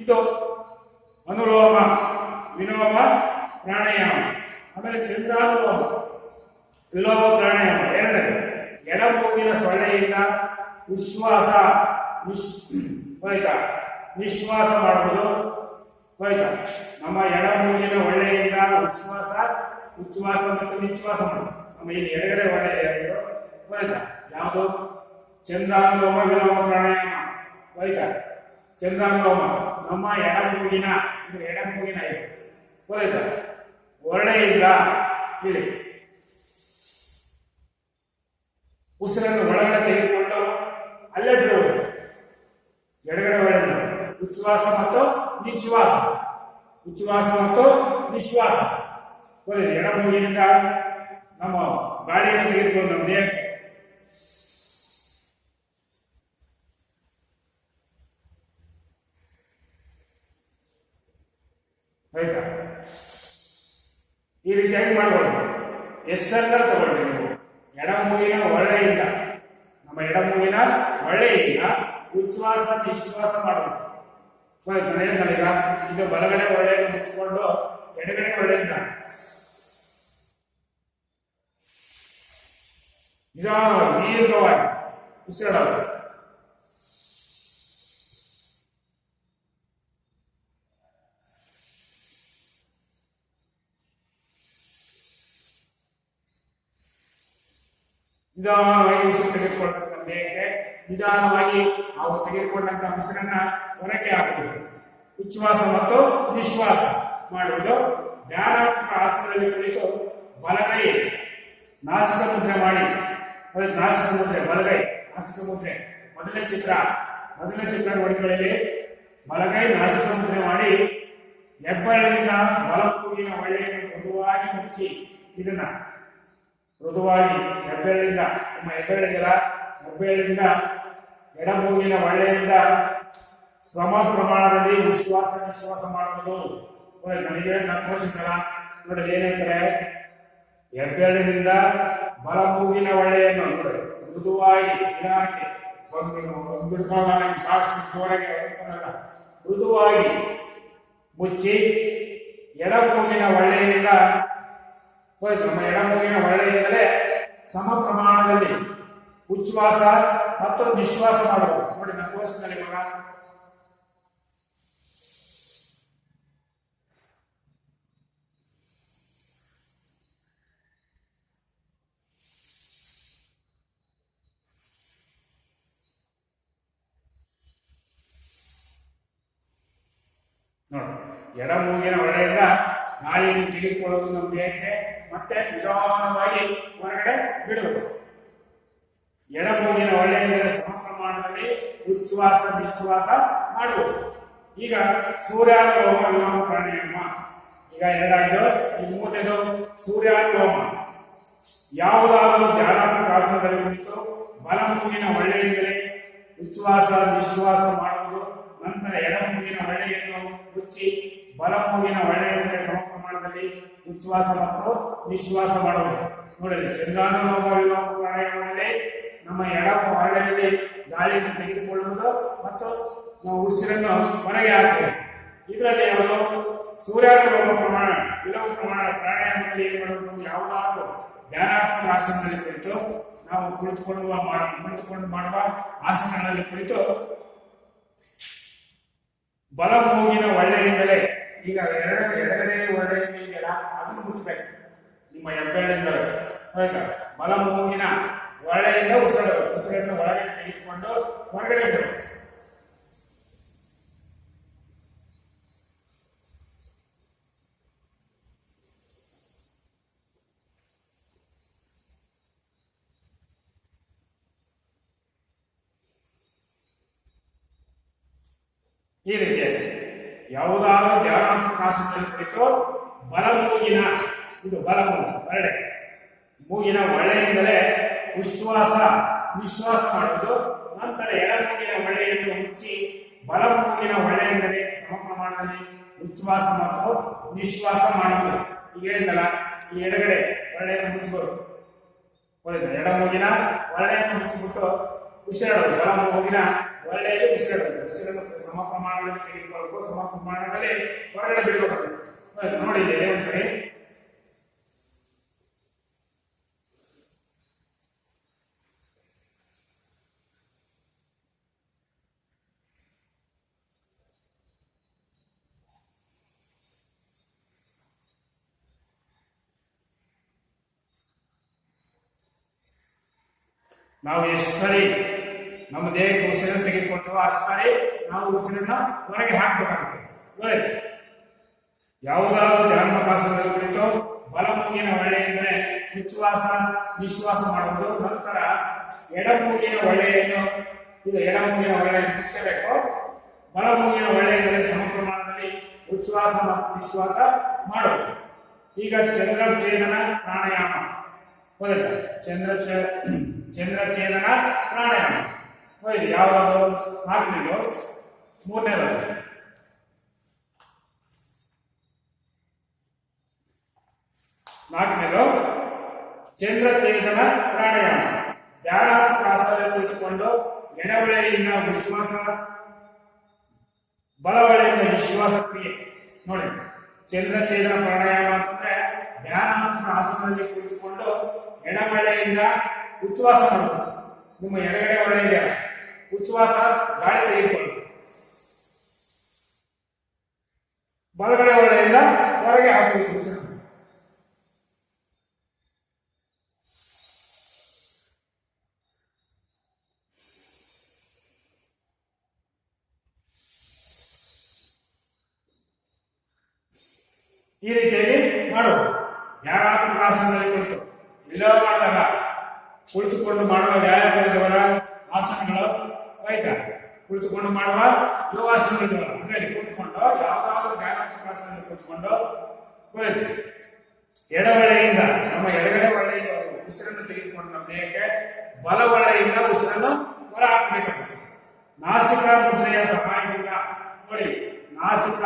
ಇದು ಅನುಲೋಮ ವಿಲೋಮ ಪ್ರಾಣಾಯಾಮ. ಆಮೇಲೆ ಚಂದ್ರಾನುಲೋಮ ವಿಲೋಮ ಪ್ರಾಣಾಯಾಮ. ಎರಡನೇ, ಎಡ ಮೂಗಿನ ಸೊಳ್ಳೆಯಿಂದ ನಿಶ್ವಾಸ ಮಾಡುವುದು. ಹೋಯ್ತಾ? ನಮ್ಮ ಎಡ ಮೂಗಿನ ಒಳ್ಳೆಯಿಂದ ಉಚ್ಛ್ವಾಸ ಮತ್ತು ನಿಶ್ವಾಸ ಮಾಡುವುದು. ನಮ್ಮ ಇಲ್ಲಿ ಎಡಗಡೆ ಒಳ್ಳೆ ಹೋಯ್ತಾ? ಯಾವುದು? ಚಂದ್ರಾನುಲೋಮ ವಿಲೋಮ ಪ್ರಾಣಾಯಾಮ. ಹೋಯ್ತಾ? ಚಂದ್ರಾನುಲೋಮ ನಮ್ಮ ಎಡ ಮೂಗಿನ ಇದೆ ಹೋಯ್ತಾ? ಒಳ್ಳೆಯಿಂದ ಇಲ್ಲಿ ಉಸಿರನ್ನು ಒಳಗಡೆ ತೆಗೆದುಕೊಂಡು ಅಲ್ಲೇ ಬಿಡುವುದು. ಎಡಗಡೆ ಒಳ್ಳೆಯಿಂದ ಉಚ್ಛ್ವಾಸ ಮತ್ತು ನಿಶ್ವಾಸ. ಎಡ ಮೂಗಿನಿಂದ ನಮ್ಮ ಗಾಳಿಯನ್ನು ತೆಗೆದುಕೊಂಡು ನಮ್ಮ ದೇಹಕ್ಕೆ ಆಯ್ತಾ? ಈ ರೀತಿಯಾಗಿ ಮಾಡಬಹುದು. ಎಷ್ಟೆಲ್ಲ ತಗೊಳ್ಳಿ ನೀವು. ಎಡ ಮೂಗಿನ ಒಳ್ಳೆಯಿಂದ ಉಚ್ಛ್ವಾಸ ನಿಶ್ವಾಸ ಮಾಡಬಹುದು. ಈಗ ಇದು ಬಲಗಡೆ ಒಳ್ಳೆಯನ್ನು ಮುಚ್ಚಿಕೊಂಡು ಎಡಗಡೆ ಒಳ್ಳೆಯಿಂದ ನಿಧಾನವಾಗಿ ದೀರ್ಘವಾಗಿ ಉಸಿರಾಡೋದು. ನಿಧಾನವಾಗಿ ಉಸಿರು ತೆಗೆದುಕೊಳ್ಳಬೇಕು. ದೇಹಕ್ಕೆ ನಿಧಾನವಾಗಿ ನಾವು ತೆಗೆದುಕೊಂಡಂತಹ ಉಸಿರನ್ನ ಹೊರಗೆ ಹಾಕಬೇಕು. ಉಚ್ಛ್ವಾಸ ಮತ್ತು ನಿಶ್ವಾಸ ಮಾಡುವುದು. ಧ್ಯಾನಾತ್ಮಕ ಆಸನದಲ್ಲಿ ಕುಳಿತು ಬಲಗೈ ನಾಸಿಕ ಮುದ್ರೆ ಮಾಡಿ, ನಾಸಿಕ ಮುದ್ರೆ ಬಲಗೈ ನಾಸಿಕ ಮುದ್ರೆ ಮೊದಲನೇ ಚಿತ್ರ ನೋಡಿಕೊಳ್ಳಿ. ಬಲಗೈ ನಾಸಿಕ ಮುದ್ರೆ ಮಾಡಿ ಹೆಬ್ಬೆರಳಿನಿಂದ ಬಲ ಮೂಗಿನ ಒಳ್ಳೆಯನ್ನು ಮೃದುವಾಗಿ ಮುಚ್ಚಿ, ಇದನ್ನ ಮೃದುವಾಗಿ ಹೆಬ್ಬೆರಳಿಂದ ನಮ್ಮ ಹೆಬ್ಬೆರಳಿಂದ ಎಡ ಮೂಗಿನ ಒಳ್ಳೆಯಿಂದ ಸಮ ಪ್ರಮಾಣದಲ್ಲಿ ಉಚ್ಛ್ವಾಸ ನಿಶ್ವಾಸ ಮಾಡುವುದು. ನನಗೆ ತೋರಿಸಿದ್ದಲ್ಲ ನೋಡಿ, ಏನಂತಾರೆ? ಹೆಬ್ಬೆರಳಿನಿಂದ ಬಲ ಮೂಗಿನ ಒಳ್ಳೆಯನ್ನು ನೋಡಿ ಮೃದುವಾಗಿ ನಿಧಾನಕ್ಕೆ ಮೃದುವಾಗಿ ಮುಚ್ಚಿ ಎಡ ಮೂಗಿನ ಒಳ್ಳೆಯಿಂದ ನಮ್ಮ ಎಡ ಮೂಗಿನ ಒಳ್ಳೆಯಿಂದಲೇ ಸಮ ಪ್ರಮಾಣದಲ್ಲಿ ಉಚ್ಛ್ವಾಸ ಮತ್ತು ನಿಶ್ವಾಸ ಮಾಡಬಹುದು. ನೋಡಿ ನಾನು ತೋರಿಸಿದಲ್ಲಿ ಇವಾಗ ನೋಡಿ, ಎಡ ಮೂಗಿನ ಒಳ್ಳೆಯಿಂದ ಗಾಳಿಯನ್ನು ತೆಗೆದುಕೊಳ್ಳೋದು ನಮ್ಮ ದೇಹಕ್ಕೆ ಮತ್ತೆ ನಿಧಾನವಾಗಿ ಹೊರಗಡೆ ಬಿಡಬೇಕು. ಎಡಮೂಗಿನ ಒಳ್ಳೆಯ ಸಮ ಪ್ರಮಾಣದಲ್ಲಿ ಉಚ್ಛ್ವಾಸ ನಿಶ್ವಾಸ ಮಾಡುವುದು. ಈಗ ಸೂರ್ಯಾನುಲೋಮ ವಿಲೋಮ ಪ್ರಾಣಾಯಾಮ ಈಗ ಎರಡಾಗಿದ್ದು. ಈ ಮೂರನೇದು ಸೂರ್ಯಾನುಲೋಮ. ಯಾವುದಾದರೂ ಧ್ಯಾನಾತ್ಮಕ ಆಸನದಲ್ಲಿ ಕುಳಿತು ಬಲಮೂಗಿನ ಒಳ್ಳೆಯಿಂದಲೇ ಉಚ್ಛ್ವಾಸ ನಿಶ್ವಾಸ ಮಾಡುವುದು. ನಂತರ ಎಡಮೂಗಿನ ಒಳ್ಳೆಯನ್ನು ಮುಚ್ಚಿ ಬಲಮೂಗಿನ ಒಳ್ಳೆಯಿಂದಲೇ ಸಮ ಪ್ರಮಾಣದಲ್ಲಿ ಉಚ್ಛ್ವಾಸ ಮತ್ತು ನಿಶ್ವಾಸ ಮಾಡುವುದು. ನೋಡಿ, ಚಂದ್ರಾನುಲೋಮ ವಿಲೋಮ ಪ್ರಾಣಾಯಾಮದಲ್ಲಿ ನಮ್ಮ ಎಡ ಒಳ್ಳೆಯಲ್ಲಿ ಗಾಳಿಯನ್ನು ತೆಗೆದುಕೊಳ್ಳುವುದು ಮತ್ತು ನಾವು ಉಸಿರನ್ನು ಹೊರಗೆ ಹಾಕುವುದು. ಇದರಲ್ಲಿ ಯಾವುದು ಸೂರ್ಯಾನುಲೋಮ ಪ್ರಮಾಣ ವಿಲೋಮ ಪ್ರಮಾಣ ಪ್ರಾಣಾಯಾಮದಲ್ಲಿ ಏನು ಮಾಡಬೇಕು? ಯಾವುದಾದರೂ ಧ್ಯಾನಾತ್ಮಕ ಆಸನದಲ್ಲಿ ಕುಳಿತು ನಾವು ಕುಳಿತುಕೊಂಡು ಮಾಡುವ ಆಸನಗಳಲ್ಲಿ ಕುಳಿತು ಬಲ ಮೂಗಿನ ಒಳ್ಳೆಯಿಂದಲೇ ಈಗ ಎರಡನೇ ಒಳ್ಳೆಯಿಂದ ಇದೆಯಲ್ಲ ಅದನ್ನು ಮುಚ್ಚಬೇಕು. ನಿಮ್ಮ ಹೆಬ್ಬೆರಳಿಂದಲೇ ಆಯ್ತಾ? ಬಲ ಮೂಗಿನ ಒಳ್ಳೆಯಿಂದ ಉಸಿರನ್ನು ಒಳಗಡೆ ತೆಗೆದುಕೊಂಡು ಹೊರಗಡೆ ಬಿಡಬೇಕು. ಈ ರೀತಿಯಾಗಿ ಯಾವುದಾದರೂ ಧ್ಯಾನಾತ್ಮಕ ಆಸನದಲ್ಲಿ ಕುಳಿತು ಬಲಮೂಗಿನ ಇದು ಬಲಮೂಗು ಒಳ್ಳೆ ಮೂಗಿನ ಒಳ್ಳೆಯಿಂದಲೇ ಉಚ್ಛ್ವಾಸ ನಿಶ್ವಾಸ ಮಾಡುವುದು. ನಂತರ ಎಡಮೂಗಿನ ಒಳ್ಳೆಯನ್ನು ಮುಚ್ಚಿ ಬಲಮೂಗಿನ ಒಳ್ಳೆಯಿಂದಲೇ ಸಮ ಪ್ರಮಾಣದಲ್ಲಿ ಉಚ್ಛ್ವಾಸ ಮತ್ತು ನಿಶ್ವಾಸ ಮಾಡುವುದು. ಈಗ ಹೇಳಿದಲ್ಲ, ಈ ಎಡಗಡೆ ಒಳ್ಳೆಯನ್ನು ಮುಚ್ಚಬಹುದು. ಎಡಮೂಗಿನ ಒಳ್ಳೆಯನ್ನು ಮುಚ್ಚಿಬಿಟ್ಟು ಉಸಿರಾಡೋದು. ಬಲಮೂಗಿನ ಒಳ್ಳೆಯಲ್ಲಿ ಉಸಿರಾಡೋದು. ಉಸಿರನ್ನು ಸಮ ಪ್ರಮಾಣದಲ್ಲಿ ತೆಗೆದುಕೊಳ್ಳಬೇಕು, ಸಮ ಪ್ರಮಾಣದಲ್ಲಿ ಹೊರಗಡೆ ಬಿಡಬೇಕಾಗುತ್ತೆ. ನೋಡಿ ಇಲ್ಲಿ ಒಂದ್ಸರಿ. ನಾವು ಎಷ್ಟು ಸರಿ ನಮ್ಮ ದೇಹಕ್ಕೆ ಉಸಿರನ್ನು ತೆಗೆದುಕೊಳ್ತೇವೆ ಅಷ್ಟು ಸಾರಿ ನಾವು ಉಸಿರನ್ನ ಹೊರಗೆ ಹಾಕಬೇಕಾಗುತ್ತೆ. ಯಾವುದಾದರೂ ಧ್ಯಾನಾತ್ಮಕಾಸನದಲ್ಲಿ ಕುಳಿತು ಬಲಮೂಗಿನ ಒಳ್ಳೆಯಿಂದಲೇ ಉಚ್ಛ್ವಾಸ ನಿಶ್ವಾಸ ಮಾಡುವುದು. ನಂತರ ಎಡಮೂಗಿನ ಒಳ್ಳೆಯನ್ನು ಎಡಮೂಗಿನ ಒಳ್ಳೆಯನ್ನು ಮುಚ್ಚಬೇಕು. ಬಲಮೂಗಿನ ಒಳ್ಳೆಯಿಂದಲೇ ಸಮ ಪ್ರಮಾಣದಲ್ಲಿ ಉಚ್ಛ್ವಾಸ ಮತ್ತು ನಿಶ್ವಾಸ ಮಾಡುವುದು. ಈಗ ಚಂದ್ರಛೇದನ ಪ್ರಾಣಾಯಾಮ ಚಂದ್ರಛೇದನ ಪ್ರಾಣಾಯಾಮ ಯಾವುದು? ನಾಲ್ಕನೇದು. ಮೂರನೇದು ಚಂದ್ರಛೇದನ ಪ್ರಾಣಾಯಾಮ. ಧ್ಯಾನಾತ್ಮಕ ಆಸನದಲ್ಲಿ ಕುಳಿತುಕೊಂಡು ಎಡವಳೆಯಿಂದ ವಿಶ್ವಾಸ ಬಲವಳೆಯಿಂದ ವಿಶ್ವಾಸ ಕ್ರಿಯೆ. ನೋಡಿ, ಚಂದ್ರಛೇದನ ಪ್ರಾಣಾಯಾಮ ಅಂತಂದ್ರೆ ಧ್ಯಾನಾತ್ಮಕ ಆಸನದಲ್ಲಿ ಕುಳಿತುಕೊಂಡು ಎಡವಳೆಯಿಂದ ಉಚ್ಛ್ವಾಸ ಮಾಡುವುದು. ನಿಮ್ಮ ಎಡಗಡೆ ಒಳ್ಳೆ ಇದೆ, ಉಚ್ಛ್ವಾಸ ಗಾಳಿ ತೆಗೆದುಕೊಂಡು ಬಲಗಡೆ ಒಳ್ಳೆಯಿಂದ ಹೊರಗೆ ಹಾಕಬೇಕು. ಈ ರೀತಿಯಾಗಿ ಮಾಡುವುದು. ಧ್ಯಾನಾತ್ಮಕ ಆಸನದಲ್ಲಿ ಕುಳಿತು ಎಲ್ಲ ಮಾಡಿದಾಗ ಕುಳಿತುಕೊಂಡು ಮಾಡುವ ವ್ಯಾಯಾಮಗಳಿದ್ದವರ ಆಸನಗಳು ಆಯ್ತಾ? ಕುಳಿತುಕೊಂಡು ಮಾಡುವ ಯೋಗಾಸನಗಳಿದ್ದವರ ಅದರಲ್ಲಿ ಕುಳಿತುಕೊಂಡು ಯಾವುದಾದ್ರೂ ಧ್ಯಾನಾತ್ಮಕ ಆಸನದಲ್ಲಿ ಕುಳಿತುಕೊಂಡು ಎಡವಳೆಯಿಂದ ನಮ್ಮ ಎಡಗಡೆ ಒಳ್ಳೆಯಿಂದ ಉಸಿರನ್ನು ತೆಗೆದುಕೊಂಡು ನಮ್ಮ ದೇಹಕ್ಕೆ ಬಲ ಒಳ್ಳೆಯಿಂದ ಉಸಿರನ್ನು ಹೊರ ಹಾಕಬೇಕಾಗುತ್ತೆ. ನಾಸಿಕ ಮುದ್ರೆಯ ಸಹಾಯದಿಂದ ನೋಡಿ, ನಾಸಿಕ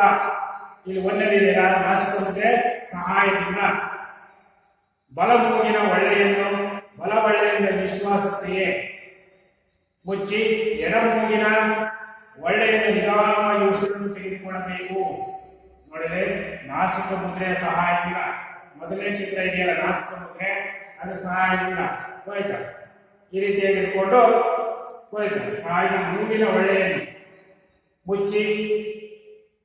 ಇಲ್ಲಿ ಒಂದನೇದಿದೆಯಲ್ಲ, ನಾಸಿಕ ಮುದ್ರೆ ಸಹಾಯದಿಂದ ಬಲಮೂಗಿನ ಒಳ್ಳೆಯನ್ನು ಬಲ ಒಳ್ಳೆಯಿಂದ ನಿಶ್ವಾಸ ಕ್ರಿಯೆ ಮುಚ್ಚಿ ಎಡಮೂಗಿನ ಒಳ್ಳೆಯಿಂದ ನಿಧಾನವಾಗಿ ಉಸಿರನ್ನು ತೆಗೆದುಕೊಳ್ಳಬೇಕು. ನೋಡಿದ್ರೆ ನಾಸಿಕ ಮುದ್ರೆಯ ಸಹಾಯದಿಂದ ಮೊದಲನೇ ಚಿತ್ರ ಇದೆಯಲ್ಲ, ನಾಸಿಕ ಮುದ್ರೆ ಅದರ ಸಹಾಯದಿಂದ ಹೋಯ್ತಾ ಈ ರೀತಿಯಾಗಿ ಇಟ್ಕೊಂಡು ಹೋಯ್ತಾ ಸಹಾಯ ಮೂಗಿನ ಒಳ್ಳೆಯನ್ನು ಮುಚ್ಚಿ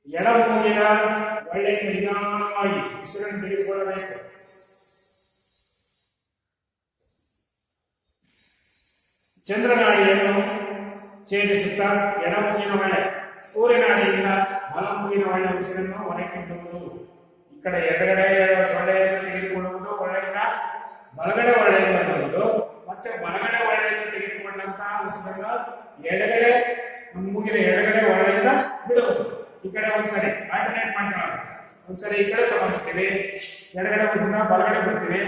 ಎಡಮೂಗಿನ ಒಳ್ಳೆಯಿಂದ ನಿಧಾನವಾಗಿ ಉಸಿರನ್ನು ತೆಗೆದುಕೊಳ್ಳಬೇಕು. ಚಂದ್ರನಾಡಿಯನ್ನು ಛೇದಿಸುತ್ತಾ ಎಡಮೂಗಿನ ಒಳ್ಳೆ ಸೂರ್ಯನಾಡಿಯಿಂದ ಬಲಮೂಗಿನ ಒಳ್ಳೆ ಉಸಿರನ್ನು ಹೊರಗಿಡುವುದು. ಕಡೆ ಎಡಗಡೆ ಒಳ್ಳೆಯನ್ನು ತೆಗೆದುಕೊಳ್ಳುವುದು ಒಳ್ಳೆಯಿಂದ ಬಲಗಡೆ ಒಳ್ಳೆಯಿಂದ ಬರುವುದು, ಮತ್ತೆ ಬಲಗಡೆ ಒಳ್ಳೆಯಿಂದ ತೆಗೆದುಕೊಂಡಂತಹ ಉಸಿರನ್ನು ಎಡಗಡೆ ಮೂಗಿನ ಎಡಗಡೆ ಒಳ್ಳೆಯಿಂದ ಬಿಡುವುದು. ಈ ಕಡೆ ಒಂದ್ಸರಿ ಆಲ್ಟರ್ನೇಟ್ ಮಾಡ್ಕೊಳ್ಳೋಣ. ಒಂದ್ಸರಿ ಈ ಕಡೆ ತಗೊಂಡ್ಬಿಡ್ತೀವಿ, ಎಡಗಡೆ ಉಸಿರನ್ನ ಬಲಗಡೆ ಬಿಡ್ತೀವಿ,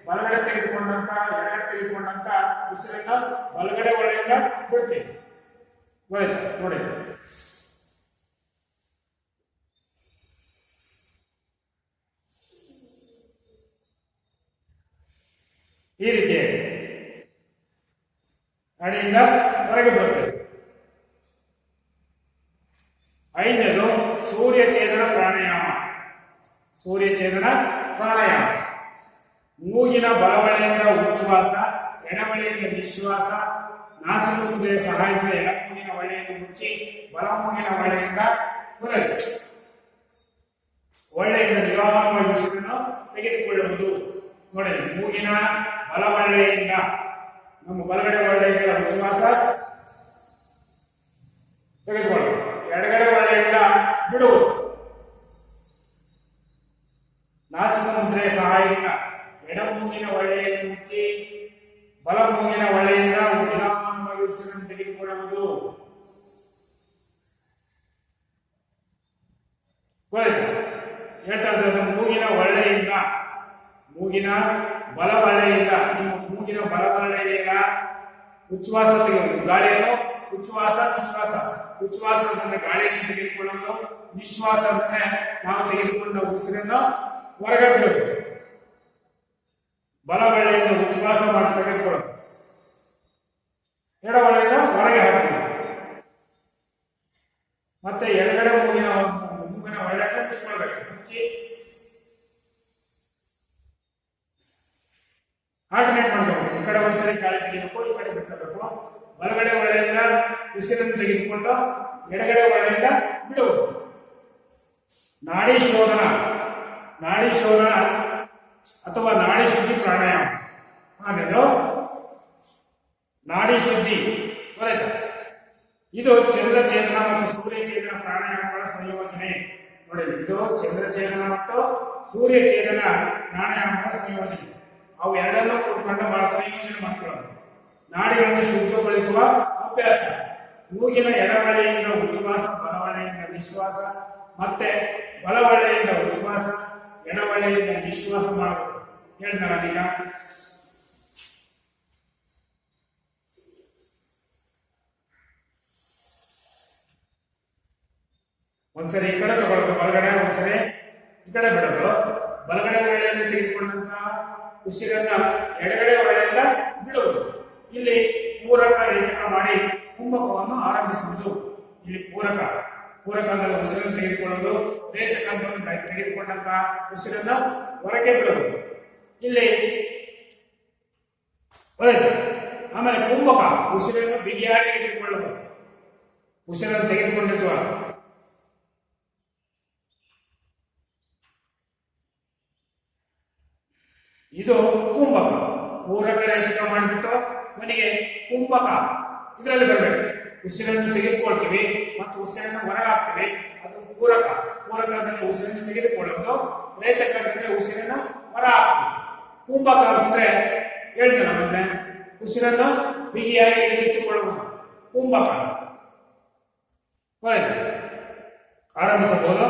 ಬಲಗಡೆ ತೆಗೆದುಕೊಂಡಂತ ಎಡಗಡೆ ತೆಗೆದುಕೊಂಡಂತ ಉಸಿರನ್ನ ಬಲಗಡೆ ಒಳ್ಳೆಯಿಂದ ಬಿಡ್ತೀವಿ. ನೋಡಿ ಈ ರೀತಿ ಅಡಿಯಿಂದ ಹೊರಗೆ ಬರ್ತೇವೆ. ಐದನೇದು ಸೂರ್ಯ ಛೇದನ ಪ್ರಾಣಾಯಾಮ. ಸೂರ್ಯ ಛೇದನ ಪ್ರಾಣಾಯಾಮ ಮೂಗಿನ ಬಲವಳೆಯಿಂದ ಉಚ್ಛ್ವಾಸ, ಎಡಬಳೆಯಿಂದ ನಿಶ್ವಾಸ, ನಾಸಿಕುಂದೆಯ ಸಹಾಯದಿಂದ ಎಡಮೂಗಿನ ಒಳ್ಳೆಯನ್ನು ಮುಚ್ಚಿ ಬಲಮೂಗಿನ ಒಳ್ಳೆಯಿಂದ ಹೊರಗೆ ಒಳ್ಳೆಯಿಂದ ನಿಧಾನವಾಗಿ ಉಸಿರನ್ನು ತೆಗೆದುಕೊಳ್ಳುವುದು. ನೋಡಿ, ಮೂಗಿನ ಬಲವಳ್ಳೆಯಿಂದ ನಮ್ಮ ಬಲಗಡೆ ಒಳ್ಳೆಯಿಂದ ಉಚ್ಛ್ವಾಸ ತೆಗೆದುಕೊಳ್ಳುವುದು, ಎಡಗಡೆ ಒಳ್ಳೆಯಿಂದ ಬಿಡುವುದು. ನಾಸಿಕ ಮುದ್ರೆಯ ಸಹಾಯದಿಂದ ಎಡಮೂಗಿನ ಒಳ್ಳೆಯನ್ನು ಮುಚ್ಚಿ ಬಲಮೂಗಿನ ಒಳ್ಳೆಯಿಂದ ನಿಧಾನವಾಗಿ ಉಸಿರನ್ನು ತೆಗೆದುಕೊಳ್ಳುವುದು. ಹೇಳ್ತಾ ಇದ್ದಾರೆ ಮೂಗಿನ ಒಳ್ಳೆಯಿಂದ, ಮೂಗಿನ ಬಲವಳ್ಳೆಯಿಂದ, ನಿಮ್ಮ ಮೂಗಿನ ಬಲವಳ್ಳೆಯಿಂದ ಉಚ್ಛ್ವಾಸ ತೆಗೆಯುವುದು. ಗಾಳಿಯನ್ನು ಉಚ್ಛ್ವಾಸ ನಿಶ್ವಾಸ, ಉಚ್ಛ್ವಾಸ ಅಂತಂದ್ರೆ ಗಾಳಿಯನ್ನು ತೆಗೆದುಕೊಳ್ಳಲು, ನಿಶ್ವಾಸ ಅಂದ್ರೆ ನಾವು ತೆಗೆದುಕೊಂಡ ಉಸಿರನ್ನು ಹೊರಗೆ ಬಿಡುವುದು. ಬಲವಳ್ಳೆಯಿಂದ ಉಚ್ಛ್ವಾಸ ಮಾಡಿ ತೆಗೆದುಕೊಳ್ಳೋದು, ಎಡವಳ್ಳೆಯಿಂದ ಹೊರಗೆ ಹಾಕುವುದು. ಮತ್ತೆ ಎಡಗಡೆ ಮೂಗಿನ ಒಳ್ಳೆಯನ್ನು ಮುಚ್ಚಿಕೊಳ್ಬೇಕು, ಮುಚ್ಚಿ ಆಲ್ಟರ್ನೇಟ್ ಮಾಡಬೇಕು. ಈ ಕಡೆ ಒಂದ್ಸರಿ ಗಾಳಿ ತೆಗೆಯಬೇಕು, ಈ ಕಡೆ ಬಿಟ್ಟಬೇಕು. ಬಲಗಡೆ ಒಳ್ಳೆಯಿಂದ ಉಸಿರನ್ನು ತೆಗೆದುಕೊಂಡು ಎಡಗಡೆ ಒಳ್ಳೆಯಿಂದ ಬಿಡುವುದು. ನಾಡಿ ಶೋಧನ, ನಾಡಿ ಶೋಧನ ಅಥವಾ ನಾಡಿ ಶುದ್ಧಿ ಪ್ರಾಣಾಯಾಮ. ಹಾಗಾದ್ರೆ ನಾಡಿ ಶುದ್ಧಿ ಗೊತ್ತಾಯ್ತಾ? ಇದು ಚಂದ್ರಚೇತನ ಮತ್ತು ಸೂರ್ಯಚೇತನ ಪ್ರಾಣಾಯಾಮಗಳ ಸಂಯೋಜನೆ. ನೋಡಿ, ಇದು ಚಂದ್ರಚೇತನ ಮತ್ತು ಸೂರ್ಯಚೇತನ ಪ್ರಾಣಾಯಾಮಗಳ ಸಂಯೋಜನೆ. ಅವು ಎರಡನ್ನೂ ಕೂತ್ಕೊಂಡು ಬಹಳ ಸಂಯೋಜನೆ ಮಾಡ್ಕೊಳ್ಳೋದು. ನಾಡಿಗಳನ್ನು ಶುದ್ಧಗೊಳಿಸುವ ಅಭ್ಯಾಸ. ಮೂಗಿನ ಎಡವಳೆಯಿಂದ ಉಚ್ಛ್ವಾಸ, ಬಲವಳೆಯಿಂದ ನಿಶ್ವಾಸ, ಮತ್ತೆ ಬಲವಳೆಯಿಂದ ಉಚ್ಛ್ವಾಸ, ಎಡವಳೆಯಿಂದ ನಿಶ್ವಾಸ ಮಾಡುವುದು. ಹೇಳ್ತಾರ ಈಗ ಒಂದ್ಸರಿ ಈ ಕಡೆ ತಗೊಳ್ಳೋದು, ಬಲಗಡೆ ಒಂದ್ಸರಿ ಈ ಕಡೆ ಬಿಡೋದು. ಬಲಗಡೆ ಒಳ್ಳೆಯನ್ನು ತೆಗೆದುಕೊಂಡಂತಹ ಉಸಿರನ್ನ ಎಡಗಡೆ ಒಳ್ಳೆಯಿಂದ ಬಿಡುವುದು. ಇಲ್ಲಿ ಪೂರಕ ರೇಚಕ ಮಾಡಿ ಕುಂಭಕವನ್ನು ಆರಂಭಿಸುವುದು. ಇಲ್ಲಿ ಪೂರಕ ಅಂದ್ರೆ ಉಸಿರನ್ನು ತೆಗೆದುಕೊಳ್ಳೋದು, ರೇಚಕ ತೆಗೆದುಕೊಂಡಂತಹ ಉಸಿರನ್ನ ಹೊರಗೆ ಬಿಡುವುದು. ಇಲ್ಲಿ ಆಮೇಲೆ ಕುಂಭಕ ಉಸಿರನ್ನು ಬಿಗಿಯಾಗಿ ಇಟ್ಟುಕೊಳ್ಳುವುದು. ಉಸಿರನ್ನು ತೆಗೆದುಕೊಂಡಿರುವ ಇದು ಕುಂಭಕ. ಪೂರಕ ರೇಚಕ ಮಾಡಿಬಿಟ್ಟು ಮನೆಗೆ ಕುಂಭಕ ಇದರಲ್ಲಿ ಬರಬೇಕು. ಉಸಿರನ್ನು ತೆಗೆದುಕೊಳ್ತೀವಿ ಮತ್ತು ಉಸಿರನ್ನು ಹೊರಗೆ ಹಾಕ್ತೀವಿ, ಅದು ಪೂರಕ. ಪೂರಕದಲ್ಲಿ ಉಸಿರನ್ನು ತೆಗೆದುಕೊಳ್ಳೋದು, ರೇಚಕ ಅಂತಂದ್ರೆ ಉಸಿರನ್ನು ಹೊರ ಹಾಕುವುದು. ಕುಂಭಕ ಅಂತಂದ್ರೆ ಹೇಳ್ತಾರೆ ಮೊದಲೇ ಉಸಿರನ್ನು ಬಿಗಿಯಾಗಿ ಹಿಡಿದಿಟ್ಟುಕೊಳ್ಳುವುದು ಕುಂಭಕ. ಆರಂಭಿಸಬಹುದು.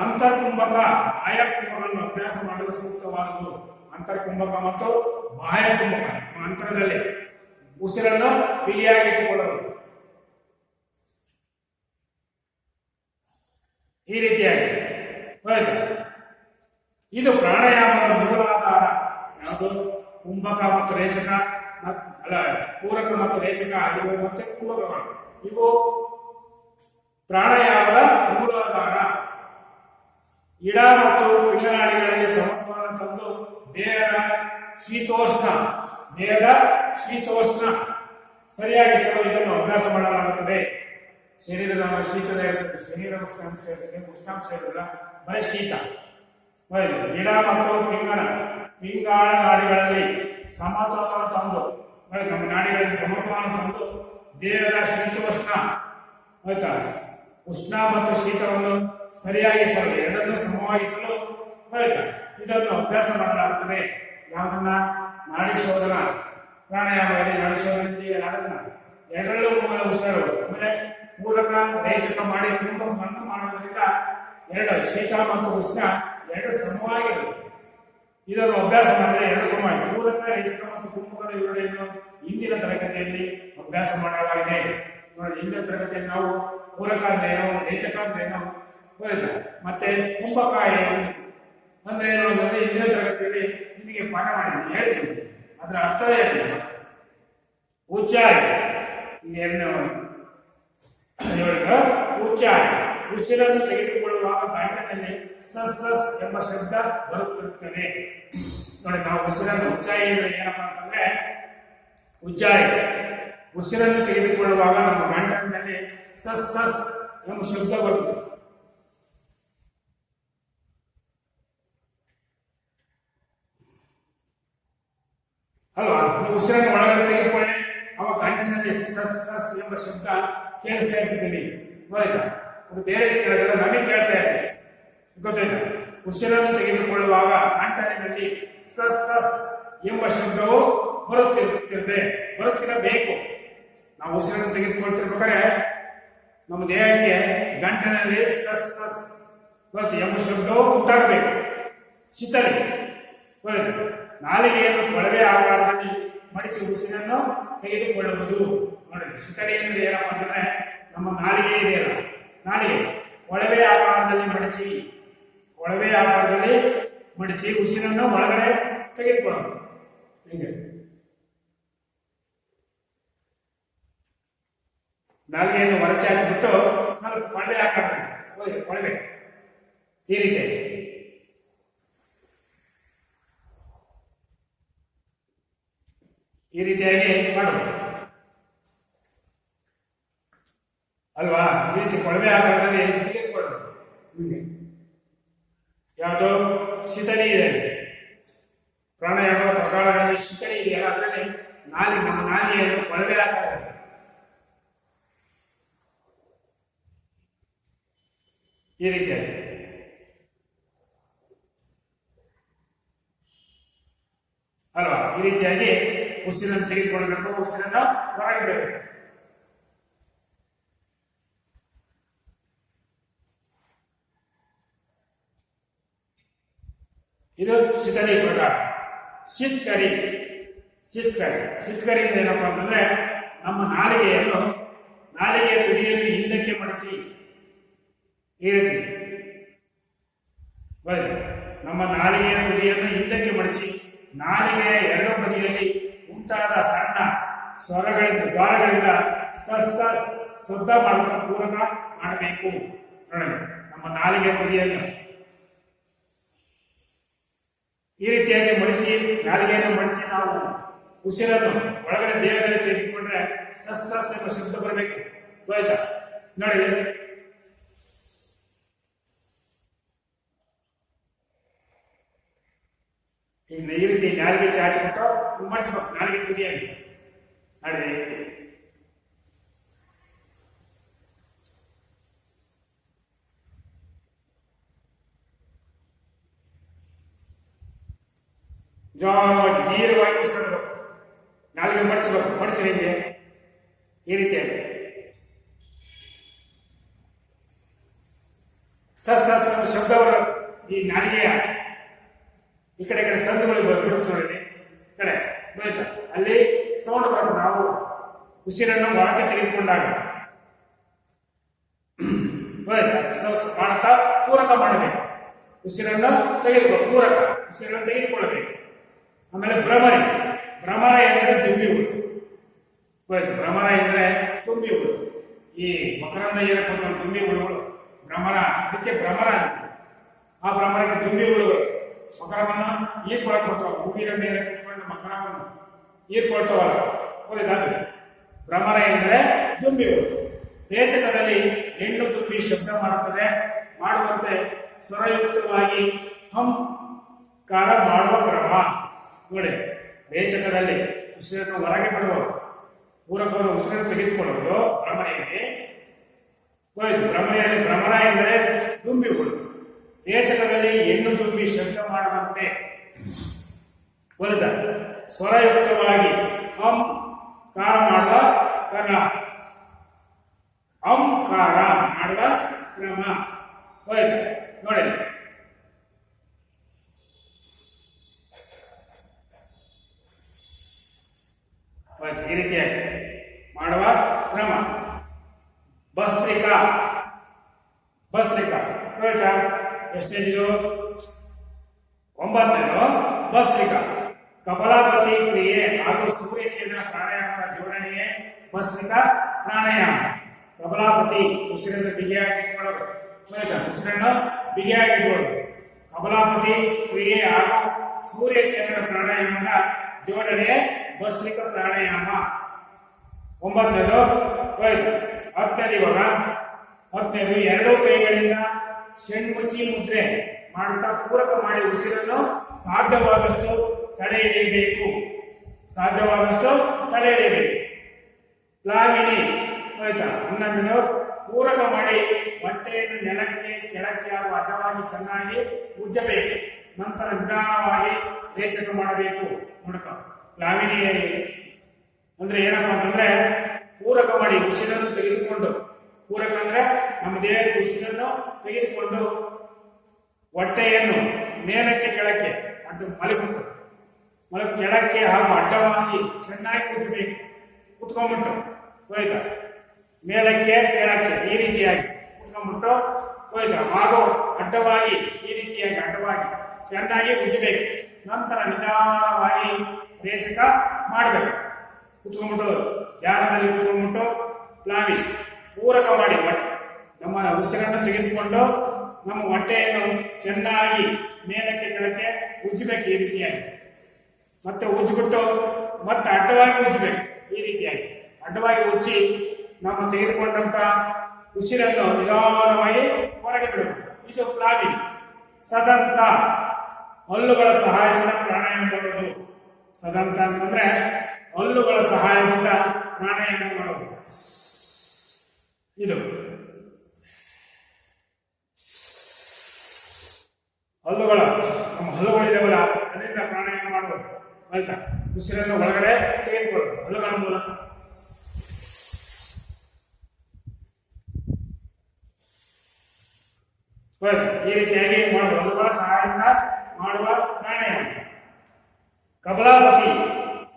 ಅಂತರ್ಕುಂಭಕ, ಬಾಹ್ಯ ಕುಂಭಕಗಳನ್ನು ಅಭ್ಯಾಸ ಮಾಡಲು ಸೂಕ್ತವಾದದ್ದು. ಅಂತರ್ಕುಂಭಕ ಮತ್ತು ಬಾಹ್ಯ ಕುಂಭಕ, ಅಂತರದಲ್ಲಿ ಉಸಿರನ್ನು ಬಿಗಿಯಾಗಿ ಇಟ್ಟುಕೊಳ್ಳುವುದು. ಈ ರೀತಿಯಾಗಿ ಇದು ಪ್ರಾಣಾಯಾಮದ ಮೂಲಾಧಾರ. ಯಾವುದು? ಕುಂಭಕ ಮತ್ತು ರೇಚಕ, ಪೂರಕ ಮತ್ತು ರೇಚಕ ಇವು ಮತ್ತೆ ಕುಂಭಕಗಳು, ಇವು ಪ್ರಾಣಾಯಾಮದ ಮೂಲಾಧಾರ. ಇಡ ಮತ್ತು ಪಿಂಗನಾಡಿಗಳಲ್ಲಿ ಸಮತೋಲನ ತಂದು ದೇಹದ ಶೀತೋಷ್ಣ ಸರಿಯಾಗಿಸಲು ಇದನ್ನು ಅಭ್ಯಾಸ ಮಾಡಲಾಗುತ್ತದೆ. ಶರೀರದ ಶೀತದ ಇರ್ತದೆ, ಶರೀರ ಉಷ್ಣಾಂಶ ಇರ್ತದೆ, ಉಷ್ಣಾಂಶ ಇರಲ್ಲ, ಬರೀ ಶೀತ. ಗಿಡ ಮತ್ತು ಪಿಂಗಾಳ ನಾಡಿಗಳಲ್ಲಿ ಸಮತೋಲನ ತಂದು, ನಮ್ಮ ನಾಡಿಗಳಲ್ಲಿ ಸಮತೋಲನ ತಂದು ದೇಹದ ಶೀತೋಷ್ಣ ಉಷ್ಣ ಮತ್ತು ಶೀತವನ್ನು ಸರಿಯಾಗಿಸಲು, ಎರಡನ್ನು ಸಮವಾಗಿಸಲು ಆಯ್ತಾ. ಇದನ್ನು ಅಭ್ಯಾಸ ಮಾಡಲಾಗುತ್ತದೆ. ಯಾವುದನ್ನ? ನಾಡಿ ಶೋಧನ ಪ್ರಾಣಾಯಾಮದಲ್ಲಿ ನಾಡಿ ಶೋಧನೆ ಎರಡರಲ್ಲೂ ಮೂಲ ಉಸಿರು. ಆಮೇಲೆ ಪೂರಕ ರೇಚಕ ಮಾಡಿ ಕುಂಭವನ್ನು ಮಾಡೋದ್ರಿಂದ ಎರಡು ಶೀತ ಮತ್ತು ಉಷ್ಣ ಎರಡು ಸಮವಾಗಿರುತ್ತೆ. ಇದನ್ನು ಅಭ್ಯಾಸ ಮಾಡಿದ್ರೆ ಎರಡು ಸಮವಾಗಿ ಪೂರಕ ರೇಚಕ ಮತ್ತು ಕುಂಭಕದ ಇವುಗಳನ್ನು ಇಂದಿನ ತರಗತಿಯಲ್ಲಿ ಅಭ್ಯಾಸ ಮಾಡಲಾಗಿದೆ. ಇಂದಿನ ತರಗತಿಯಲ್ಲಿ ನಾವು ಪೂರಕ ಅಂದ್ರೇನು, ರೇಚಕ ಅಂದ್ರೇನು ಹೋಯ್ತಾ, ಮತ್ತೆ ಕುಂಭಕ ಏನು ಅಂದ್ರೆ ಏನು ಅನ್ನೋದು ಇಂದಿನ ತರಗತಿಯಲ್ಲಿ ನಿಮಗೆ ಪಾಠ ಮಾಡಿದ್ದೀನಿ, ಹೇಳಿದ್ದೀನಿ. ಅದರ ಅರ್ಥವೇ ಇಲ್ಲ. ಉಚ್ಚಾರ ಉಚ್ಚಾರ ಉಸಿರನ್ನು ತೆಗೆದುಕೊಳ್ಳುವಾಗ ಗಂಟಲಿನಲ್ಲಿ ಸಸ್ ಸಸ್ ಎಂಬ ಶಬ್ದ ಬರುತ್ತಿರುತ್ತದೆ. ನೋಡಿ, ನಾವು ಉಸಿರನ್ನು ಉಚ್ಚಾರ ಏನಪ್ಪಾ ಅಂತಂದ್ರೆ ಉಚ್ಚಾರ ಉಸಿರನ್ನು ತೆಗೆದುಕೊಳ್ಳುವಾಗ ನಮ್ಮ ಗಂಟಲಿನಲ್ಲಿ ಸಸ್ ಸಸ್ ಎಂಬ ಶಬ್ದ ಬರುತ್ತದೆ. ಅಲ್ವಾ? ಉಸಿರನ್ನು ಒಳಗಡೆ ತೆಗೆದುಕೊಳ್ಳಿ, ಅವ ಗಂಟಿನಲ್ಲಿ ಸಸ್ ಸಸ್ ಎಂಬ ಶಬ್ದ ಕೇಳಿಸ್ತಾ ಇರ್ತಿದ್ದೀನಿ. ಗೊತ್ತಾಯ್ತಾ? ಅದು ಬೇರೆ ಕೇಳಿದ್ರೆ ನಮಗೆ ಕೇಳ್ತಾ ಇರ್ತೀವಿ. ಗೊತ್ತಾಯ್ತಾ? ಉಸಿರನ್ನು ತೆಗೆದುಕೊಳ್ಳುವಾಗ ಗಂಟಲಿನಲ್ಲಿ ಸಸ್ ಸಸ್ ಎಂಬ ಶಬ್ದವು ಬರುತ್ತಿರಬೇಕು. ನಾವು ಉಸಿರನ್ನು ತೆಗೆದುಕೊಳ್ತಿರ್ಬೇಕಾದ್ರೆ ನಮ್ಮ ದೇಹಕ್ಕೆ ಗಂಟಲಿನಲ್ಲಿ ಸಸ್ ಸಸ್ ಎಂಬ ಶಬ್ದವು ಉಂಟಾಗಬೇಕು. ಶಿತಲಿ ಗೊತ್ತಾಯ್ತು. ನಾಲಿಗೆಯನ್ನು ಕೊಳವೆ ಆಕಾರದಲ್ಲಿ ಮಡಿಸಿ ಉಸಿರನ್ನು ತೆಗೆದುಕೊಳ್ಳುವುದು. ನೋಡಿ, ಶಿತಳಿ ಅಂದ್ರೆ ಏನಪ್ಪ ಅಂತಂದ್ರೆ ನಮ್ಮ ನಾಲಿಗೆ ಇದೆಯಲ್ಲ, ನಾಲಿಗೆ ಕೊಳವೆ ಆಕಾರದಲ್ಲಿ ಮಡಿಸಿ ಉಸಿರನ್ನು ಒಳಗಡೆ ತೆಗೆದುಕೊಳ್ಳೋದು. ಹೀಗೆ ನಾಲಿಗೆಯನ್ನು ಹೊರಚೆ ಹಚ್ಚಿಬಿಟ್ಟು ಸ್ವಲ್ಪ ಕೊಳವೆ ಆಕಾರದಲ್ಲಿ ಕೊಳವೆ ಈ ರೀತಿಯಾಗಿ ಮಾಡಬಹುದು ಅಲ್ವಾ? ಈ ರೀತಿ ಕೊಳವೆ ಆಕಾರದಲ್ಲಿ ತೆಗೆದುಕೊಳ್ಳೋದು. ಯಾವುದು? ಶಿತಳಿ ಇದೆ. ಪ್ರಾಣಾಯಾಮದ ಪ್ರಕಾರಗಳಲ್ಲಿ ಶಿತಳಿ ಇದೆಯಲ್ಲ, ಅದರಲ್ಲಿ ನಮ್ಮ ನಾಲಿಗೆಯನ್ನು ಕೊಳವೆ ಆಕಾರ ಈ ರೀತಿಯಾಗಿ ಅಲ್ವಾ? ಈ ರೀತಿಯಾಗಿ ಉಸಿರನ್ನು ತೆಗೆದುಕೊಳ್ಳಬೇಕು, ಉಸಿರನ್ನು ಹೊರಗೆ ಬಿಡಬೇಕು. ಇದು ಶಿತಳಿ ಪ್ರಕಾರ. ಶಿತ್ಕರಿ ಏನಪ್ಪಾ ಅಂತಂದ್ರೆ ನಮ್ಮ ನಾಲಿಗೆಯ ತುದಿಯನ್ನು ಹಿಂದಕ್ಕೆ ಮಡಿಸಿ ಈ ರೀತಿ ನಮ್ಮ ನಾಲಿಗೆಯ ತುದಿಯನ್ನು ಹಿಂದಕ್ಕೆ ಮಡಿಸಿ ನಾಲಿಗೆಯ ಎರಡು ಬದಿಯಲ್ಲಿ ಉಂಟಾದ ಸಣ್ಣ ದ್ವಾರಗಳಿಂದ ಶಬ್ದ ಮಾಡುತ್ತಾ ಪೂರಕ ಮಾಡಬೇಕು. ನಮ್ಮ ನಾಲಿಗೆಯ ತುದಿಯನ್ನು ಈ ರೀತಿಯಾಗಿ ನಾಲಿಗೆಯನ್ನು ಮಡಿಸಿ ನಾವು ಉಸಿರನ್ನು ಒಳಗಡೆ ದೇಹದಲ್ಲಿ ತೆಗೆದುಕೊಂಡ್ರೆ ಸಸ್ ಎಂಬ ಶಬ್ದ ಬರಬೇಕು. ಆಯ್ತಾ? ನೋಡಿ, ಈ ರೀತಿ ನಾಲಿಗೆ ಚಾಚಿಬಿಟ್ಟು ಮಡಿಸ್ಬೇಕು ನಾಲಿಗೆ ತುದಿಯಲ್ಲಿ. ನೋಡಿ, ನಿಧಾನವಾಗಿ ನೇರವಾಗಿ ಉಸಿರಬೇಕು, ನಾಲಿಗೆ ಮಡಿಚಬೇಕು ಈ ರೀತಿಯಾಗಿ ಸಸ್ ಶಬ್ದ ಈ ನಾಲಿಗೆಯ ಈ ಕಡೆ ಸಂದುಗಳು ಬಿಡುತ್ತೆ ನೋಡಿ, ಕಡೆ ಆಯ್ತಾ? ಅಲ್ಲಿ ಸೌಂಡ್ ಬರುತ್ತೆ. ನಾವು ಉಸಿರನ್ನು ಒಳಗೆ ತೆಗೆದುಕೊಂಡಾಗ ಮಾಡ್ತಾ ಪೂರಕ ಮಾಡಬೇಕು. ಉಸಿರನ್ನು ತೆಗೆದುಕೊಳ್ಳಬೇಕು. ಆಮೇಲೆ ಭ್ರಮರ ಎಂದ್ರೆ ತುಂಬಿ ಹುಳು. ಭ್ರಮರ ಎಂದ್ರೆ ತುಂಬಿ ಹುಳು. ಈ ಮಕರಂದ ಏನಕ್ಕೆ ತುಂಬಿ ಹುಳುಗಳು ಭ್ರಮರ, ಅದಕ್ಕೆ ಭ್ರಮರ ಅಂತ. ಆ ಭ್ರಮರಕ್ಕೆ ತುಂಬಿ ಹುಳುಗಳು ಮಕರವನ್ನ ಹೀರ್ಕೊಳಕ್ ಬರ್ತಾವ. ಹೂವಿನ ಮೇಲೆ ಕುತ್ಕೊಂಡು ಮಕರವನ್ನು ಹೀರ್ಕೊಳ್ತಾವಲ್ಲ, ಅದು ಭ್ರಮರ ಎಂದರೆ ದುಂಬಿ ಹುಳು. ರೇಚಕದಲ್ಲಿ ಹೆಣ್ಣು ದುಂಬಿ ಶಬ್ದ ಮಾಡುವಂತೆ ಸ್ವರಯುಕ್ತವಾಗಿ ಹಂಕಾರ ಮಾಡುವ ಕ್ರಮ ನೋಡಿ. ರೇಚಕದಲ್ಲಿ ಉಸಿರನ್ನು ಹೊರಗೆ ಬಿಡುವ ಪೂರಕವನ್ನು ಉಸಿರನ್ನು ತೆಗೆದುಕೊಳ್ಳುವುದು ಭ್ರಮಣೆಯಲ್ಲಿ. ಭ್ರಮರ ಎಂದರೆ ದುಂಬಿ ಹುಳು. ರೇಚಕದಲ್ಲಿ ಹೆಣ್ಣು ತುಂಬಿ ಶಬ್ದ ಮಾಡುವಂತೆ ಒಲಿದ ಸ್ವರಯುಕ್ತವಾಗಿ ಕಾರ ಮಾಡುವ ಕ್ರಮ, ಕಾರ ಮಾಡುವ ಕ್ರಮ ಹೋಯ್ತು ನೋಡಿ. ಈ ರೀತಿಯಾಗಿ ಮಾಡುವ ಕ್ರಮ. ಭಸ್ತ್ರಿಕಾ ಹೋಯ್ತಾ? ಎಷ್ಟನೇದು? 9ನೇದು ಭಸ್ತ್ರಿಕಾ. ಕಪಾಲಭಾತಿ ಕ್ರಿಯೆ ಹಾಗೂ ಸೂರ್ಯಛೇದನ ಪ್ರಾಣಾಯಾಮದ ಜೋಡಣೆಯೇ ಭಸ್ತ್ರಿಕಾ ಪ್ರಾಣಾಯಾಮ. ಕಪಾಲಭಾತಿ ಉಸಿರನ್ನು ಬಿಗಿಯಾಗಿಟ್ಕೊಳ್ಳೋದು, ಉಸಿರನ್ನು ಬಿಗಿಯಾಗಿಟ್ಕೊಳ್ಳೋದು. ಕಪಾಲಭಾತಿ ಕ್ರಿಯೆ ಹಾಗೂ ಸೂರ್ಯಛೇದನ ಪ್ರಾಣಾಯಾಮದ ಜೋಡಣೆ ಭಸ್ತ್ರಿಕಾ ಪ್ರಾಣಾಯಾಮ. 9ನೇದು ಹೋಯ್ತು. 10ನೇದು ಇವಾಗ 10ನೇದು ಎರಡೂ ಕೈಗಳಿಂದ ಷಣ್ಮುಖಿ ಮುದ್ರೆ ಮಾಡುತ್ತಾ ಪೂರಕ ಮಾಡಿ ಉಸಿರನ್ನು ಸಾಧ್ಯವಾದಷ್ಟು ತಡೆ ಹಿಡಿಯಬೇಕು. ಪ್ಲಾವಿನಿ ಆಯ್ತಾ? 11ನೇದು ಪೂರಕ ಮಾಡಿ ಹೊಟ್ಟೆಯನ್ನು ನೆಲಕ್ಕೆ ಕೆಳಕ್ಕೆ ಹಾಗೂ ಅಡ್ಡವಾಗಿ ಚೆನ್ನಾಗಿ ಉಜ್ಜಬೇಕು. ನಂತರ ನಿಧಾನವಾಗಿ ರೇಚಕ ಮಾಡಬೇಕು. ನೋಡಕ ಪ್ಲಾವಿನಿ ಅಂದ್ರೆ ಏನಪ್ಪಾ ಅಂತಂದ್ರೆ ಪೂರಕ ಮಾಡಿ ಉಸಿರನ್ನು ತೆಗೆದುಕೊಂಡು, ಪೂರಕ ಅಂದ್ರೆ ನಮ್ಮ ದೇಹದ ಉಸಿರನ್ನು ತೆಗೆದುಕೊಂಡು ಹೊಟ್ಟೆಯನ್ನು ಮೇಲಕ್ಕೆ ಕೆಳಕ್ಕೆ ಕೆಳಕ್ಕೆ ಹಾಗೂ ಅಡ್ಡವಾಗಿ ಚೆನ್ನಾಗಿ ಉಜ್ಜಬೇಕು. ಕುತ್ಕೊಂಡ್ಬಿಟ್ಟು ಹೋಯ್ತಾ? ಮೇಲಕ್ಕೆ ಕೆಳಕ್ಕೆ ಈ ರೀತಿಯಾಗಿ ಕುತ್ಕೊಂಡ್ಬಿಟ್ಟು ಹೋಯ್ತಾ? ಹಾಗೂ ಅಡ್ಡವಾಗಿ ಈ ರೀತಿಯಾಗಿ ಅಡ್ಡವಾಗಿ ಚೆನ್ನಾಗಿ ಉಜ್ಜಬೇಕು. ನಂತರ ನಿಧಾನವಾಗಿ ರೇಚಕ ಮಾಡಬೇಕು. ಕುತ್ಕೊಂಡ್ಬಿಟ್ಟು ಧ್ಯಾನದಲ್ಲಿ ಕುತ್ಕೊಂಡ್ಬಿಟ್ಟು ಪ್ಲಾವಿ ಪೂರಕ ಮಾಡಿ ನಮ್ಮ ಉಸಿರನ್ನು ತೆಗೆದುಕೊಂಡು ನಮ್ಮ ಹೊಟ್ಟೆಯನ್ನು ಚೆನ್ನಾಗಿ ಮೇಲಕ್ಕೆ ಕೆಳಕ್ಕೆ ಉಜ್ಜಬೇಕು. ಈ ರೀತಿಯಾಗಿ ಮತ್ತೆ ಉಜ್ಜಿಬಿಟ್ಟು ಮತ್ತೆ ಅಡ್ಡವಾಗಿ ಉಜ್ಜಬೇಕು. ಈ ರೀತಿಯಾಗಿ ಅಡ್ಡವಾಗಿ ಉಜ್ಜಿ ನಮ್ಮ ತೆಗೆದುಕೊಂಡಂತ ಉಸಿರನ್ನು ನಿಧಾನವಾಗಿ ಹೊರಗೆ ಬಿಡಬೇಕು. ಇದು ಪ್ಲಾವಿ. ಸದಂತ ಹಲ್ಲುಗಳ ಸಹಾಯದಿಂದ ಪ್ರಾಣಾಯಾಮ ಮಾಡೋದು. ಸದಂತ ಅಂತಂದ್ರೆ ಹಲ್ಲುಗಳ ಸಹಾಯದಿಂದ ಪ್ರಾಣಾಯಾಮ ಮಾಡೋದು. ಇದು ಹಲ್ಲುಗಳ ನಮ್ಮ ಹಲ್ಲುಗಳಿದಾವಲ್ಲ ಅದರಿಂದ ಪ್ರಾಣಾಯಾಮ ಮಾಡೋದು ಆಯ್ತಾ? ಉಸಿರನ್ನು ಒಳಗಡೆ ತೆಗೆದುಕೊಳ್ಳೋದು ಹಲ್ಲುಗಳ ಮೂಲಕ. ಈ ರೀತಿಯಾಗಿ ಮಾಡುವ ಹಲ್ಲುಗಳ ಸಹಾಯದಿಂದ ಮಾಡುವ ಪ್ರಾಣಾಯಾಮ. ಕಪಾಲಭಾತಿ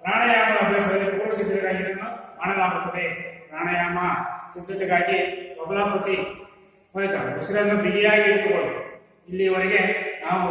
ಪ್ರಾಣಾಯಾಮದ ಅಭ್ಯಾಸದಲ್ಲಿ ಪೂರ್ವ ಸಿದ್ಧತೆಗಾಗಿ ಇದನ್ನು ಮಾಡಲಾಗುತ್ತದೆ. ಪ್ರಾಣಾಯಾಮ ಸಿದ್ಧತೆಗಾಗಿ ಕಪಾಲಭಾತಿ ಹೋಯ್ತಾ? ಉಸಿರನ್ನು ಬಿಗಿಯಾಗಿ ಇಟ್ಟುಕೊಳ್ಳಿ. ಇಲ್ಲಿವರೆಗೆ ನಾವು